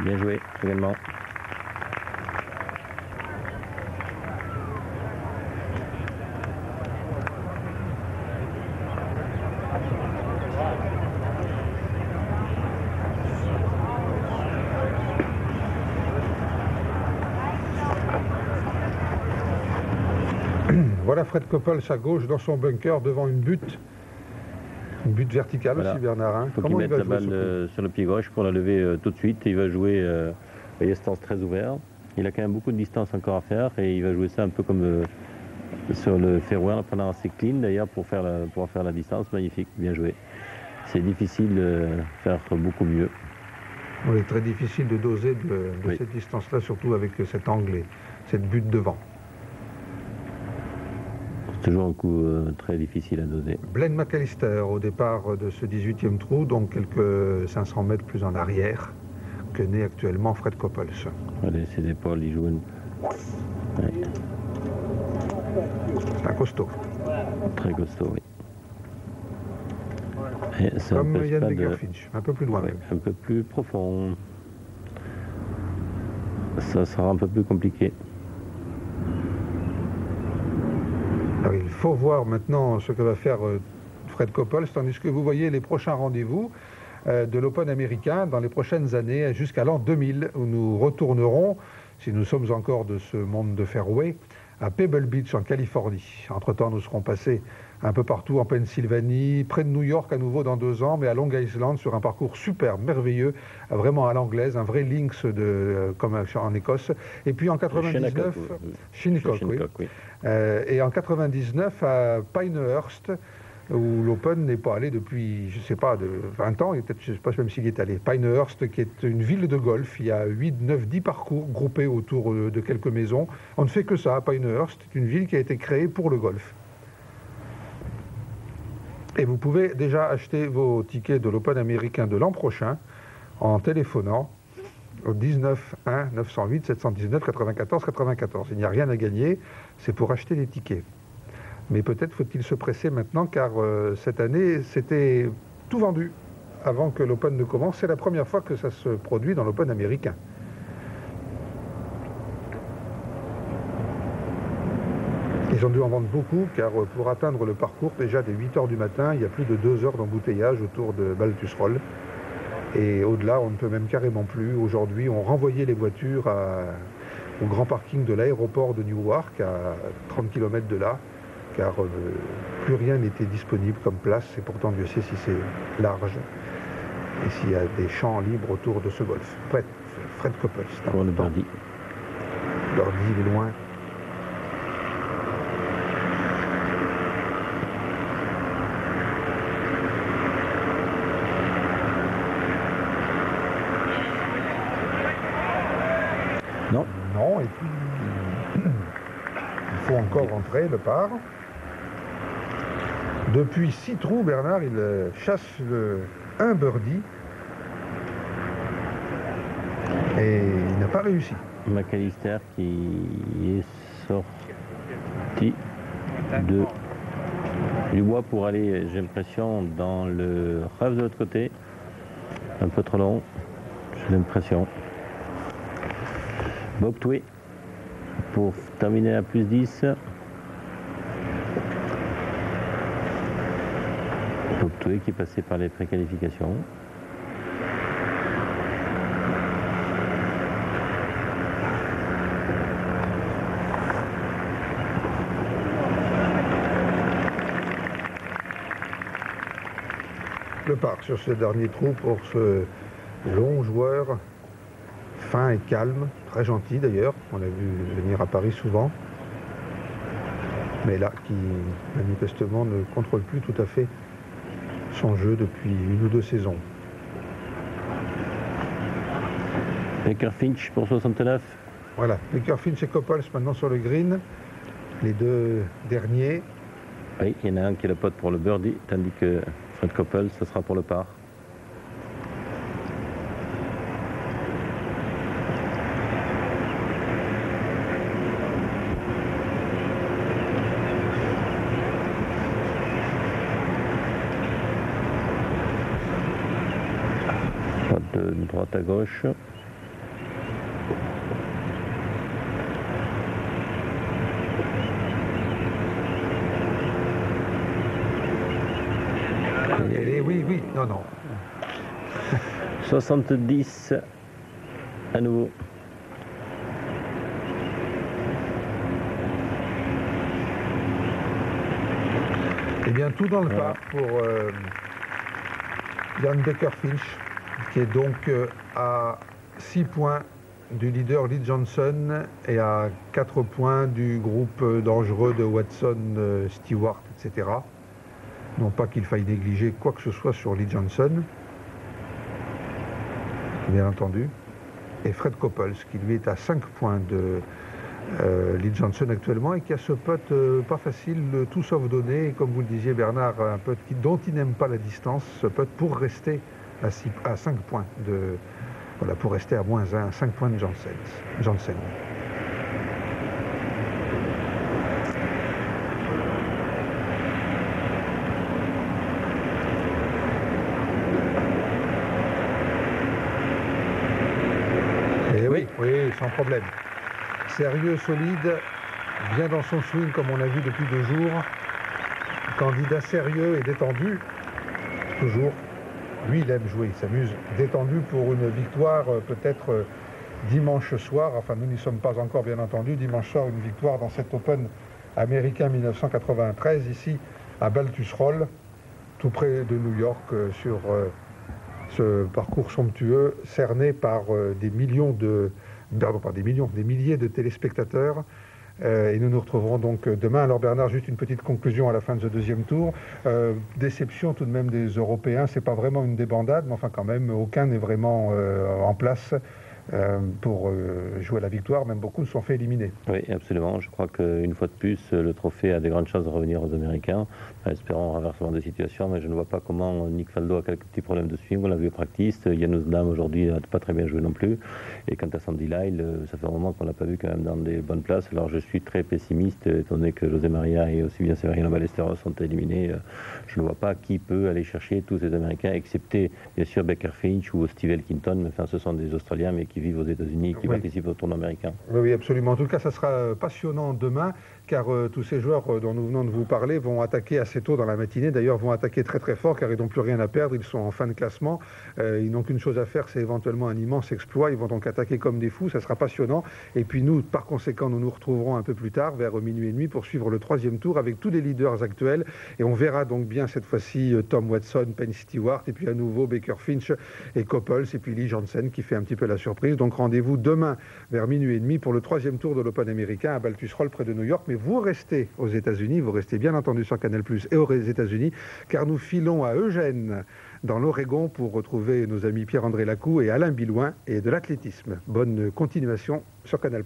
Bien joué également. Voilà Fred Couples à gauche dans son bunker devant une butte verticale Voilà. aussi, Bernard. Hein. Il faut qu'il mette la balle sur le pied gauche pour la lever tout de suite. Il va jouer à distance très ouverte. Il a quand même beaucoup de distance encore à faire et il va jouer ça un peu comme sur le fairway en prenant assez clean d'ailleurs pour faire la distance. Magnifique, bien joué. C'est difficile de faire beaucoup mieux. Oui, très difficile de doser de cette distance-là, surtout avec cet angle et cette butte devant. C'est toujours un coup très difficile à doser. Blaine McAllister au départ de ce 18e trou, donc quelques 500 mètres plus en arrière que n'est actuellement Fred Couples. Allez, ses épaules, il joue une... Ouais. C'est un costaud. Très costaud, oui. Comme Yann Degerfinch, un peu plus loin. Ouais, un peu plus profond. Ça sera un peu plus compliqué. Alors, il faut voir maintenant ce que va faire Fred Couples, tandis que vous voyez les prochains rendez-vous de l'Open américain dans les prochaines années, jusqu'à l'an 2000, où nous retournerons, si nous sommes encore de ce monde de fairway, à Pebble Beach en Californie. Entre-temps, nous serons passés un peu partout en Pennsylvanie, près de New York à nouveau dans 2 ans, mais à Long Island sur un parcours superbe, merveilleux, vraiment à l'anglaise, un vrai links comme en Écosse. Et puis en 99, Shinnecock, oui. Et en 99 à Pinehurst, où l'Open n'est pas allé depuis, je ne sais pas, de 20 ans, et peut-être, je ne sais pas même s'il y est allé. Pinehurst, qui est une ville de golf, il y a 8, 9, 10 parcours groupés autour de quelques maisons. On ne fait que ça, Pinehurst, c'est une ville qui a été créée pour le golf. Et vous pouvez déjà acheter vos tickets de l'Open américain de l'an prochain en téléphonant au 19 1 908 719 94 94. Il n'y a rien à gagner, c'est pour acheter des tickets. Mais peut-être faut-il se presser maintenant, car cette année, c'était tout vendu avant que l'Open ne commence. C'est la première fois que ça se produit dans l'Open américain. Ils ont dû en vendre beaucoup, car pour atteindre le parcours, déjà dès 8 h du matin, il y a plus de 2 heures d'embouteillage autour de Baltusrol. Et au-delà, on ne peut même carrément plus. Aujourd'hui, on renvoyait les voitures au grand parking de l'aéroport de Newark, à 30 km de là, car plus rien n'était disponible comme place, et pourtant Dieu sait si c'est large, et s'il y a des champs libres autour de ce golf. Fred Couples, pour le birdie. Birdie, il est loin. Non. Non, et puis il faut encore rentrer le par. Depuis 6 trous, Bernard, il chasse un birdie et il n'a pas réussi. McAllister qui est sorti du bois pour aller, j'ai l'impression, dans le rêve de l'autre côté. Un peu trop long, j'ai l'impression. Bob Tway pour terminer à +10. Bob Tway qui est passé par les préqualifications. Le par sur ce dernier trou pour ce long joueur fin et calme, très gentil d'ailleurs, on l'a vu venir à Paris souvent, mais là qui manifestement ne contrôle plus tout à fait son jeu depuis 1 ou 2 saisons. Baker Finch pour 69. Voilà, Baker Finch et Couples maintenant sur le green, les 2 derniers. Oui, il y en a un qui est le pote pour le birdie, tandis que Fred Couples, ce sera pour le par. De droite à gauche. Oui, non. 70 à nouveau. Eh bien, tout dans le pas pour Jan Baker-Finch, qui est donc à 6 points du leader Lee Johnson et à 4 points du groupe dangereux de Watson, Stewart, etc. Non pas qu'il faille négliger quoi que ce soit sur Lee Johnson, bien entendu, et Fred Couples, qui lui est à 5 points de Lee Johnson actuellement et qui a ce putt pas facile, tout sauf donné, et comme vous le disiez Bernard, un putt dont il n'aime pas la distance, ce putt pour rester à 5 points de... Voilà, pour rester à -1, 5 points de Janssen. Et oui, sans problème. Sérieux, solide, bien dans son swing comme on l'a vu depuis 2 jours. Candidat sérieux et détendu, toujours. Lui, il aime jouer, il s'amuse. Détendu pour une victoire peut-être dimanche soir. Enfin, nous n'y sommes pas encore, bien entendu. Dimanche soir, une victoire dans cet Open américain 1993, ici à Baltusrol, tout près de New York, sur ce parcours somptueux, cerné par des milliers de téléspectateurs. Et nous nous retrouverons donc demain. Alors Bernard, juste une petite conclusion à la fin de ce 2e tour. Déception tout de même des Européens, c'est pas vraiment une débandade, mais enfin quand même, aucun n'est vraiment en place pour jouer la victoire, même beaucoup se sont fait éliminer. Oui, absolument. Je crois qu'une fois de plus, le trophée a des grandes chances de revenir aux Américains. Espérons un renversement de situation, mais je ne vois pas comment Nick Faldo a quelques petits problèmes de swing. On l'a vu au practice. Janus Dam aujourd'hui n'a pas très bien joué non plus. Et quant à Sandy Lyle, ça fait un moment qu'on ne l'a pas vu quand même dans des bonnes places. Alors je suis très pessimiste, étant donné que José Maria et aussi bien Severino Ballesteros sont éliminés. Je ne vois pas qui peut aller chercher tous ces Américains, excepté bien sûr Baker Finch ou Steve Elkington. Enfin, ce sont des Australiens, mais qui vivent aux États-Unis, qui participent au tournoi américain. Oui, absolument. En tout cas, ça sera passionnant demain, car tous ces joueurs dont nous venons de vous parler vont attaquer assez tôt dans la matinée. D'ailleurs, vont attaquer très très fort, car ils n'ont plus rien à perdre. Ils sont en fin de classement. Ils n'ont qu'une chose à faire, c'est éventuellement un immense exploit. Ils vont donc attaquer comme des fous. Ça sera passionnant. Et puis nous, par conséquent, nous nous retrouverons un peu plus tard, vers minuit et demi, pour suivre le 3e tour avec tous les leaders actuels. Et on verra donc bien cette fois-ci Tom Watson, Penn Stewart, et puis à nouveau Baker Finch et Couples, et puis Lee Janssen qui fait un petit peu la surprise. Donc rendez-vous demain vers minuit et demi pour le 3e tour de l'Open américain à Baltusrol près de New York. Mais vous restez aux États-Unis, vous restez bien entendu sur Canal+ et aux États-Unis, car nous filons à Eugène, dans l'Oregon, pour retrouver nos amis Pierre-André Lacou et Alain Bilouin et de l'athlétisme. Bonne continuation sur Canal+.